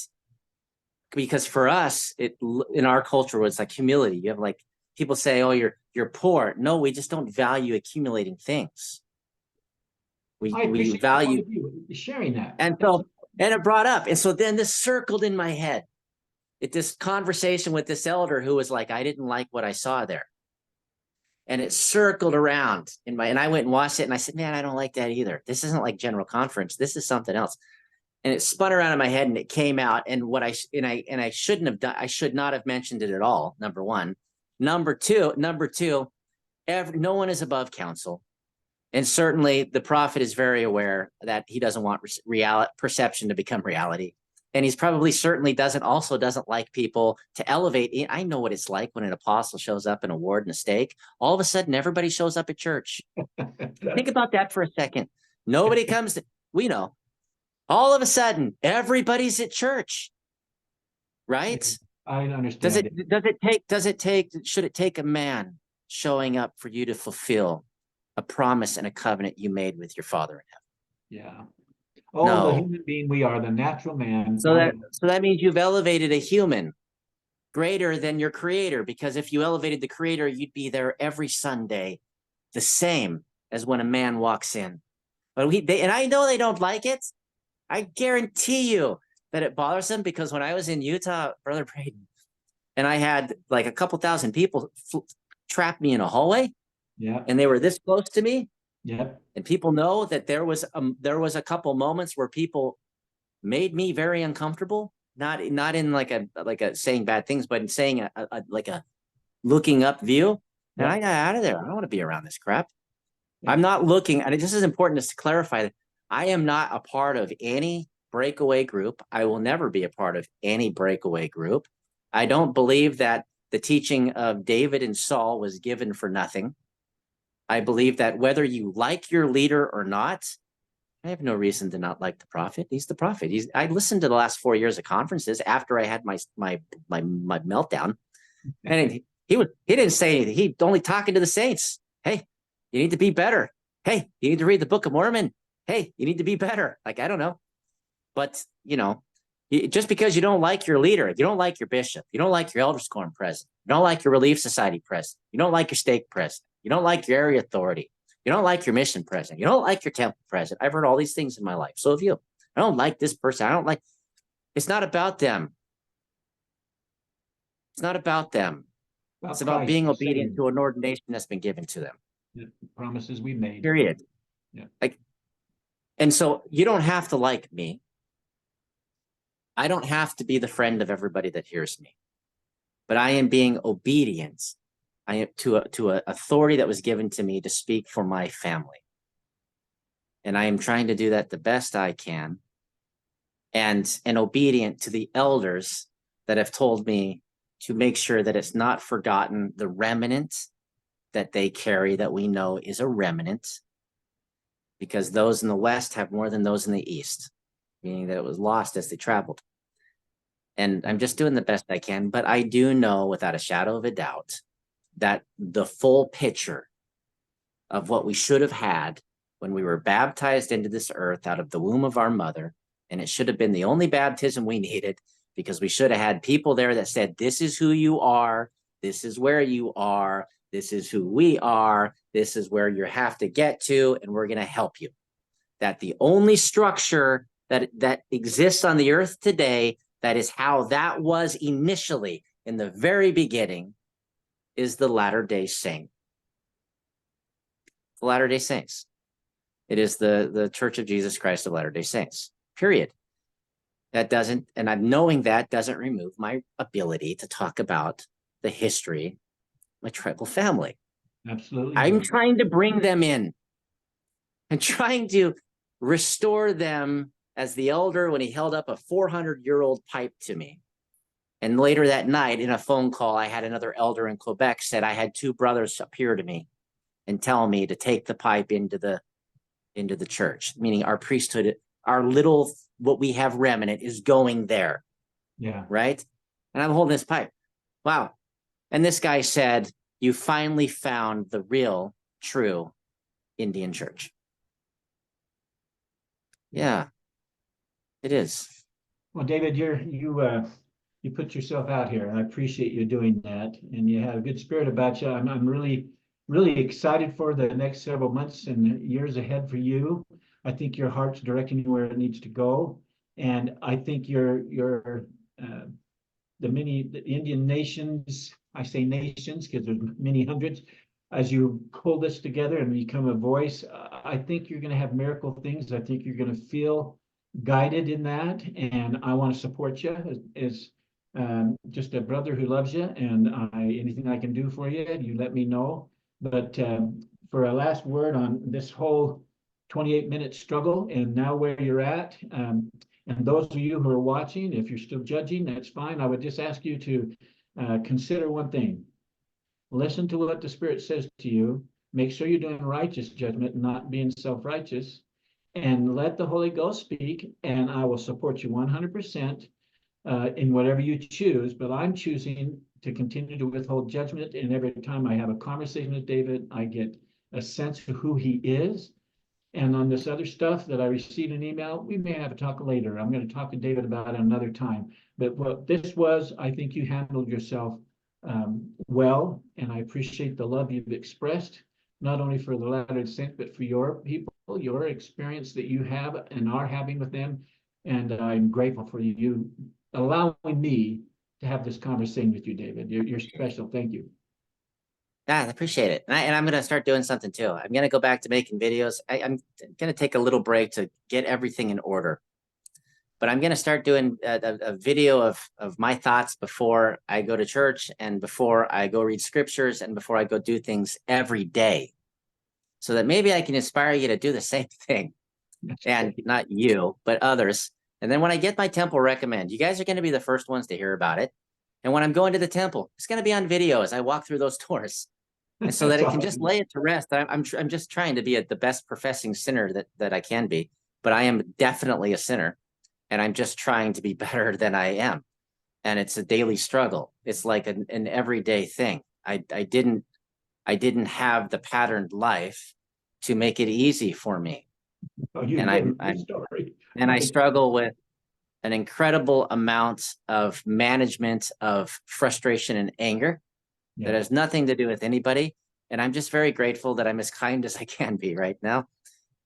Because for us, in our culture, it's like humility. You have like, people say, oh, you're poor. No, we just don't value accumulating things. We value sharing that. And it brought up. And so then this circled in my head. This conversation with this elder who was like, I didn't like what I saw there. And it circled around and I went and watched it, and I said, man, I don't like that either. This isn't like General Conference. This is something else. and it spun around in my head and it came out. And what I shouldn't have done, I should not have mentioned it at all. Number one. Number two, no one is above counsel. And certainly the prophet is very aware that he doesn't want perception to become reality. And he's probably certainly doesn't like people to elevate. I know what it's like when an apostle shows up in a ward and a stake. All of a sudden, everybody shows up at church. Think about that for a second. Nobody comes to, we know. All of a sudden, everybody's at church, right? I understand. Should it take a man showing up for you to fulfill a promise and a covenant you made with your Father in heaven? Yeah. Oh, no. The human being we are, the natural man. So that means you've elevated a human greater than your creator, because if you elevated the creator, you'd be there every Sunday, the same as when a man walks in. But and I know they don't like it. I guarantee you that it bothers them, because when I was in Utah, Brother Braden, and I had like a couple thousand people trap me in a hallway, and they were this close to me, and people know that there was a couple moments where people made me very uncomfortable, not in like a saying bad things, but in saying a looking up view. And I got out of there. I don't want to be around this crap. I'm not looking, and this is important just to clarify that I am not a part of any breakaway group. I will never be a part of any breakaway group. I don't believe that the teaching of David and Saul was given for nothing. I believe that whether you like your leader or not, I have no reason to not like the prophet. He's the prophet. I listened to the last 4 years of conferences after I had my meltdown, and he didn't say anything. He only talking to the saints. Hey, you need to be better. Hey, you need to read the Book of Mormon. Hey, you need to be better. Like, I don't know. But, just because you don't like your leader, you don't like your bishop, you don't like your elders quorum president, you don't like your Relief Society president, you don't like your stake president, you don't like your area authority, you don't like your mission president, you don't like your temple president. I've heard all these things in my life. So have you. I don't like this person. It's not about them. It's not about them. It's about being obedient to an ordination that's been given to them. The promises we made. Period. Yeah. And so you don't have to like me. I don't have to be the friend of everybody that hears me, but I am being obedient. I am to an authority that was given to me to speak for my family. And I am trying to do that the best I can, and obedient to the elders that have told me to make sure that it's not forgotten, the remnant that they carry, that we know is a remnant, because those in the West have more than those in the East, meaning that it was lost as they traveled. And I'm just doing the best I can, but I do know without a shadow of a doubt that the full picture of what we should have had when we were baptized into this earth out of the womb of our mother, and it should have been the only baptism we needed, because we should have had people there that said, this is who you are, this is where you are, this is who we are, this is where you have to get to, and we're going to help you. That the only structure that exists on the earth today, that is how that was initially in the very beginning, is the Latter-day Saint. The Latter-day Saints. It is the Church of Jesus Christ of Latter-day Saints, period. That doesn't, and I'm knowing that doesn't remove my ability to talk about the history of my tribal family. Absolutely. I'm trying to bring them in. I'm trying to restore them as the elder when he held up a 400-year-old pipe to me. And later that night in a phone call, I had another elder in Quebec said I had two brothers appear to me and tell me to take the pipe into the church, meaning our priesthood, our little, what we have remnant is going there. Yeah. Right. And I'm holding this pipe. Wow. And this guy said, you finally found the real, true Indian church. Yeah, it is. Well, David, you put yourself out here, and I appreciate you doing that. And you have a good spirit about you. I'm really, really excited for the next several months and years ahead for you. I think your heart's directing you where it needs to go, and I think the Indian nations. I say nations because there's many hundreds. As you pull this together and become a voice, I think you're going to have miracle things. I think you're going to feel guided in that, and I want to support you as just a brother who loves you. And anything I can do for you, you let me know. But for a last word on this whole 28-minute struggle and now where you're at, and those of you who are watching, if you're still judging, that's fine. I would just ask you to consider one thing. Listen to what the Spirit says to you. Make sure you're doing righteous judgment, not being self-righteous, and let the Holy Ghost speak, and I will support you 100% in whatever you choose. But I'm choosing to continue to withhold judgment, and every time I have a conversation with David, I get a sense of who he is. And on this other stuff that I received an email, we may have a talk later. I'm going to talk to David about it another time. But what this was, I think you handled yourself well, and I appreciate the love you've expressed, not only for the Latter-day Saints, but for your people, your experience that you have and are having with them. And I'm grateful for you allowing me to have this conversation with you, David. You're special. Thank you. Yeah, I appreciate it. And I'm going to start doing something too. I'm going to go back to making videos. I'm going to take a little break to get everything in order. But I'm going to start doing a video of my thoughts before I go to church and before I go read scriptures and before I go do things every day, so that maybe I can inspire you to do the same thing. And not you, but others. And then when I get my temple recommend, you guys are going to be the first ones to hear about it. And when I'm going to the temple, it's going to be on video as I walk through those doors. And so that it can just lay it to rest. I'm just trying to be the best professing sinner that I can be, but I am definitely a sinner, and I'm just trying to be better than I am. And it's a daily struggle. It's like an everyday thing. I didn't have the patterned life to make it easy for me. And I struggle with an incredible amount of management of frustration and anger that has nothing to do with anybody. And I'm just very grateful that I'm as kind as I can be right now.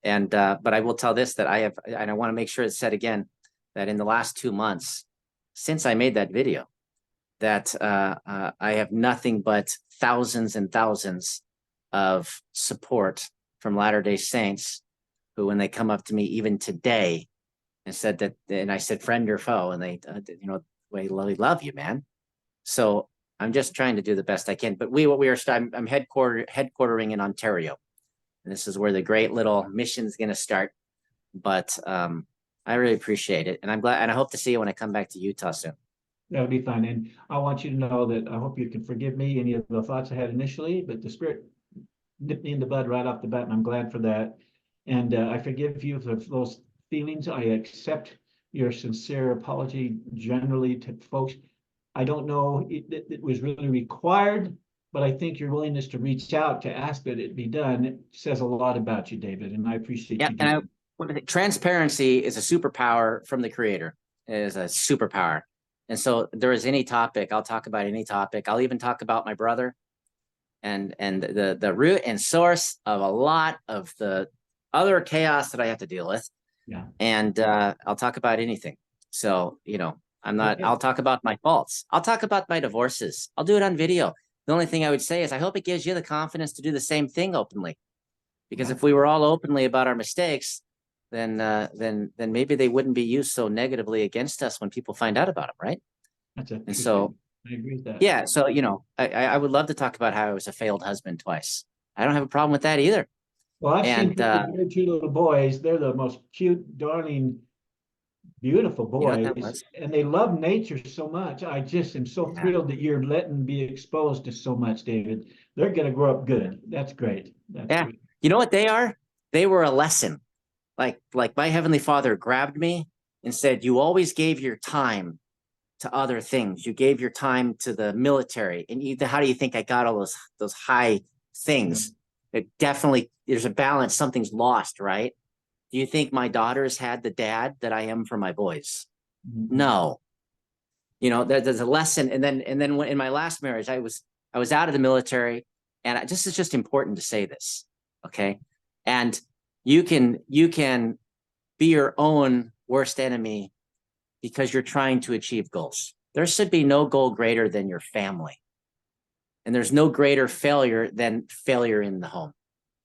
And but I will tell this, that I have, and I want to make sure it's said again, that in the last 2 months since I made that video, that I have nothing but thousands and thousands of support from Latter-day Saints who, when they come up to me even today and said that, and I said, friend or foe, and they, we love you, man. So I'm just trying to do the best I can. But I'm headquartering in Ontario, and this is where the great little mission is going to start. But I really appreciate it, and I'm glad, and I hope to see you when I come back to Utah soon. That'll be fine. And I want you to know that I hope you can forgive me any of the thoughts I had initially, but the Spirit nipped me in the bud right off the bat, and I'm glad for that. And I forgive you for those feelings. I accept your sincere apology generally to folks. I don't know it was really required, but I think your willingness to reach out to ask that it be done, it says a lot about you, David, and I appreciate you doing it. Transparency is a superpower from the Creator. It is a superpower. And so there is any topic, I'll talk about any topic. I'll even talk about my brother and the root and source of a lot of the other chaos that I have to deal with. Yeah. And I'll talk about anything. So, I'll talk about my faults. I'll talk about my divorces. I'll do it on video. The only thing I would say is I hope it gives you the confidence to do the same thing openly. Because if we were all openly about our mistakes, then maybe they wouldn't be used so negatively against us when people find out about them, right? And so I agree with that. Yeah, so I would love to talk about how I was a failed husband twice. I don't have a problem with that either. Well, I've seen your two little boys. They're the most cute, darling, beautiful boys, and they love nature so much. I just am so thrilled that you're letting be exposed to so much, David. They're going to grow up good. That's great. That's great. You know what they are? They were a lesson. Like my Heavenly Father grabbed me and said, you always gave your time to other things. You gave your time to the military. And how do you think I got all those high things? It definitely, there's a balance. Something's lost, right? Do you think my daughters had the dad that I am for my boys? No. There's a lesson. And then when, in my last marriage, I was out of the military, and it's just important to say this, okay? And you can be your own worst enemy because you're trying to achieve goals. There should be no goal greater than your family. And there's no greater failure than failure in the home.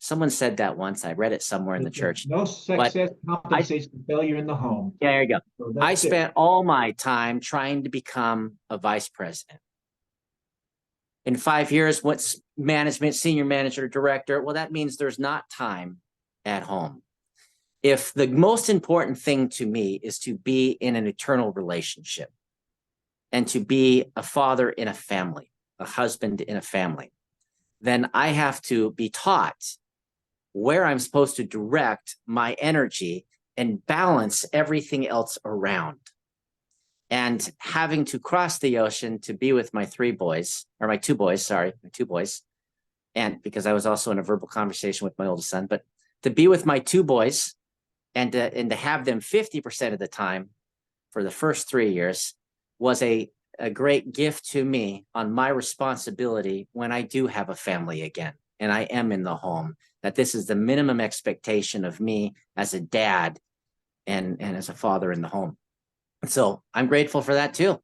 Someone said that once. I read it somewhere in the church. No But success compensates for failure in the home. yeah, there you go. So I that's it. spent all my time trying to become a vice president. In 5 years, what's management, senior manager, director? Well, that means there's not time at home. If the most important thing to me is to be in an eternal relationship and to be a father in a family, a husband in a family, then I have to be taught where I'm supposed to direct my energy and balance everything else around. And having to cross the ocean to be with my two boys, and because I was also in a verbal conversation with my oldest son, but to be with my two boys and to have them 50% of the time for the first 3 years was a great gift to me on my responsibility when I do have a family again and I am in the home, that this is the minimum expectation of me as a dad and as a father in the home. So I'm grateful for that too,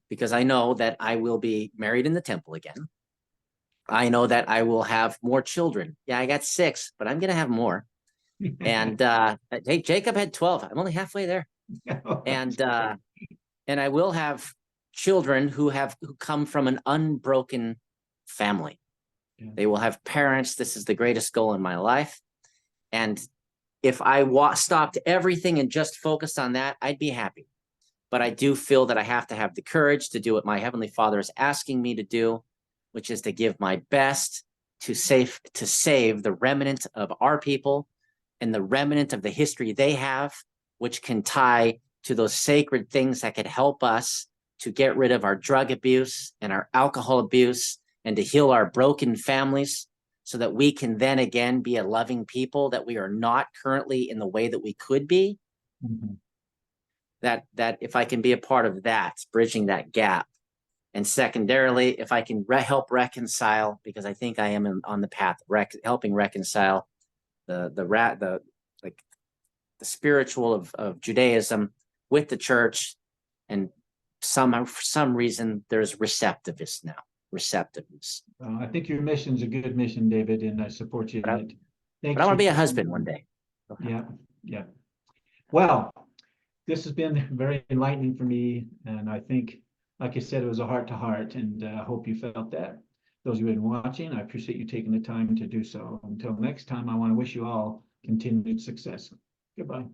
because I know that I will be married in the temple again. I know that I will have more children. Yeah, I got 6, but I'm going to have more. And hey, Jacob had 12. I'm only halfway there. And I will have children who come from an unbroken family. Yeah. They will have parents. This is the greatest goal in my life. And if I stopped everything and just focused on that, I'd be happy. But I do feel that I have to have the courage to do what my Heavenly Father is asking me to do, which is to give my best to save the remnant of our people and the remnant of the history they have, which can tie to those sacred things that could help us to get rid of our drug abuse and our alcohol abuse and to heal our broken families so that we can then again be a loving people that we are not currently in the way that we could be. Mhm. That if I can be a part of that, bridging that gap. And secondarily, if I can help reconcile, because I think I am on the path helping reconcile the spiritual of Judaism with the church, and for some reason there's receptiveness now. I think your mission's a good mission, David, and I support you in it. But I want to be a husband one day. Yeah, yeah. Well, this has been very enlightening for me, and I think, like I said, it was a heart to heart, and I hope you felt that. Those of you who have been watching, I appreciate you taking the time to do so. Until next time, I want to wish you all continued success. Goodbye.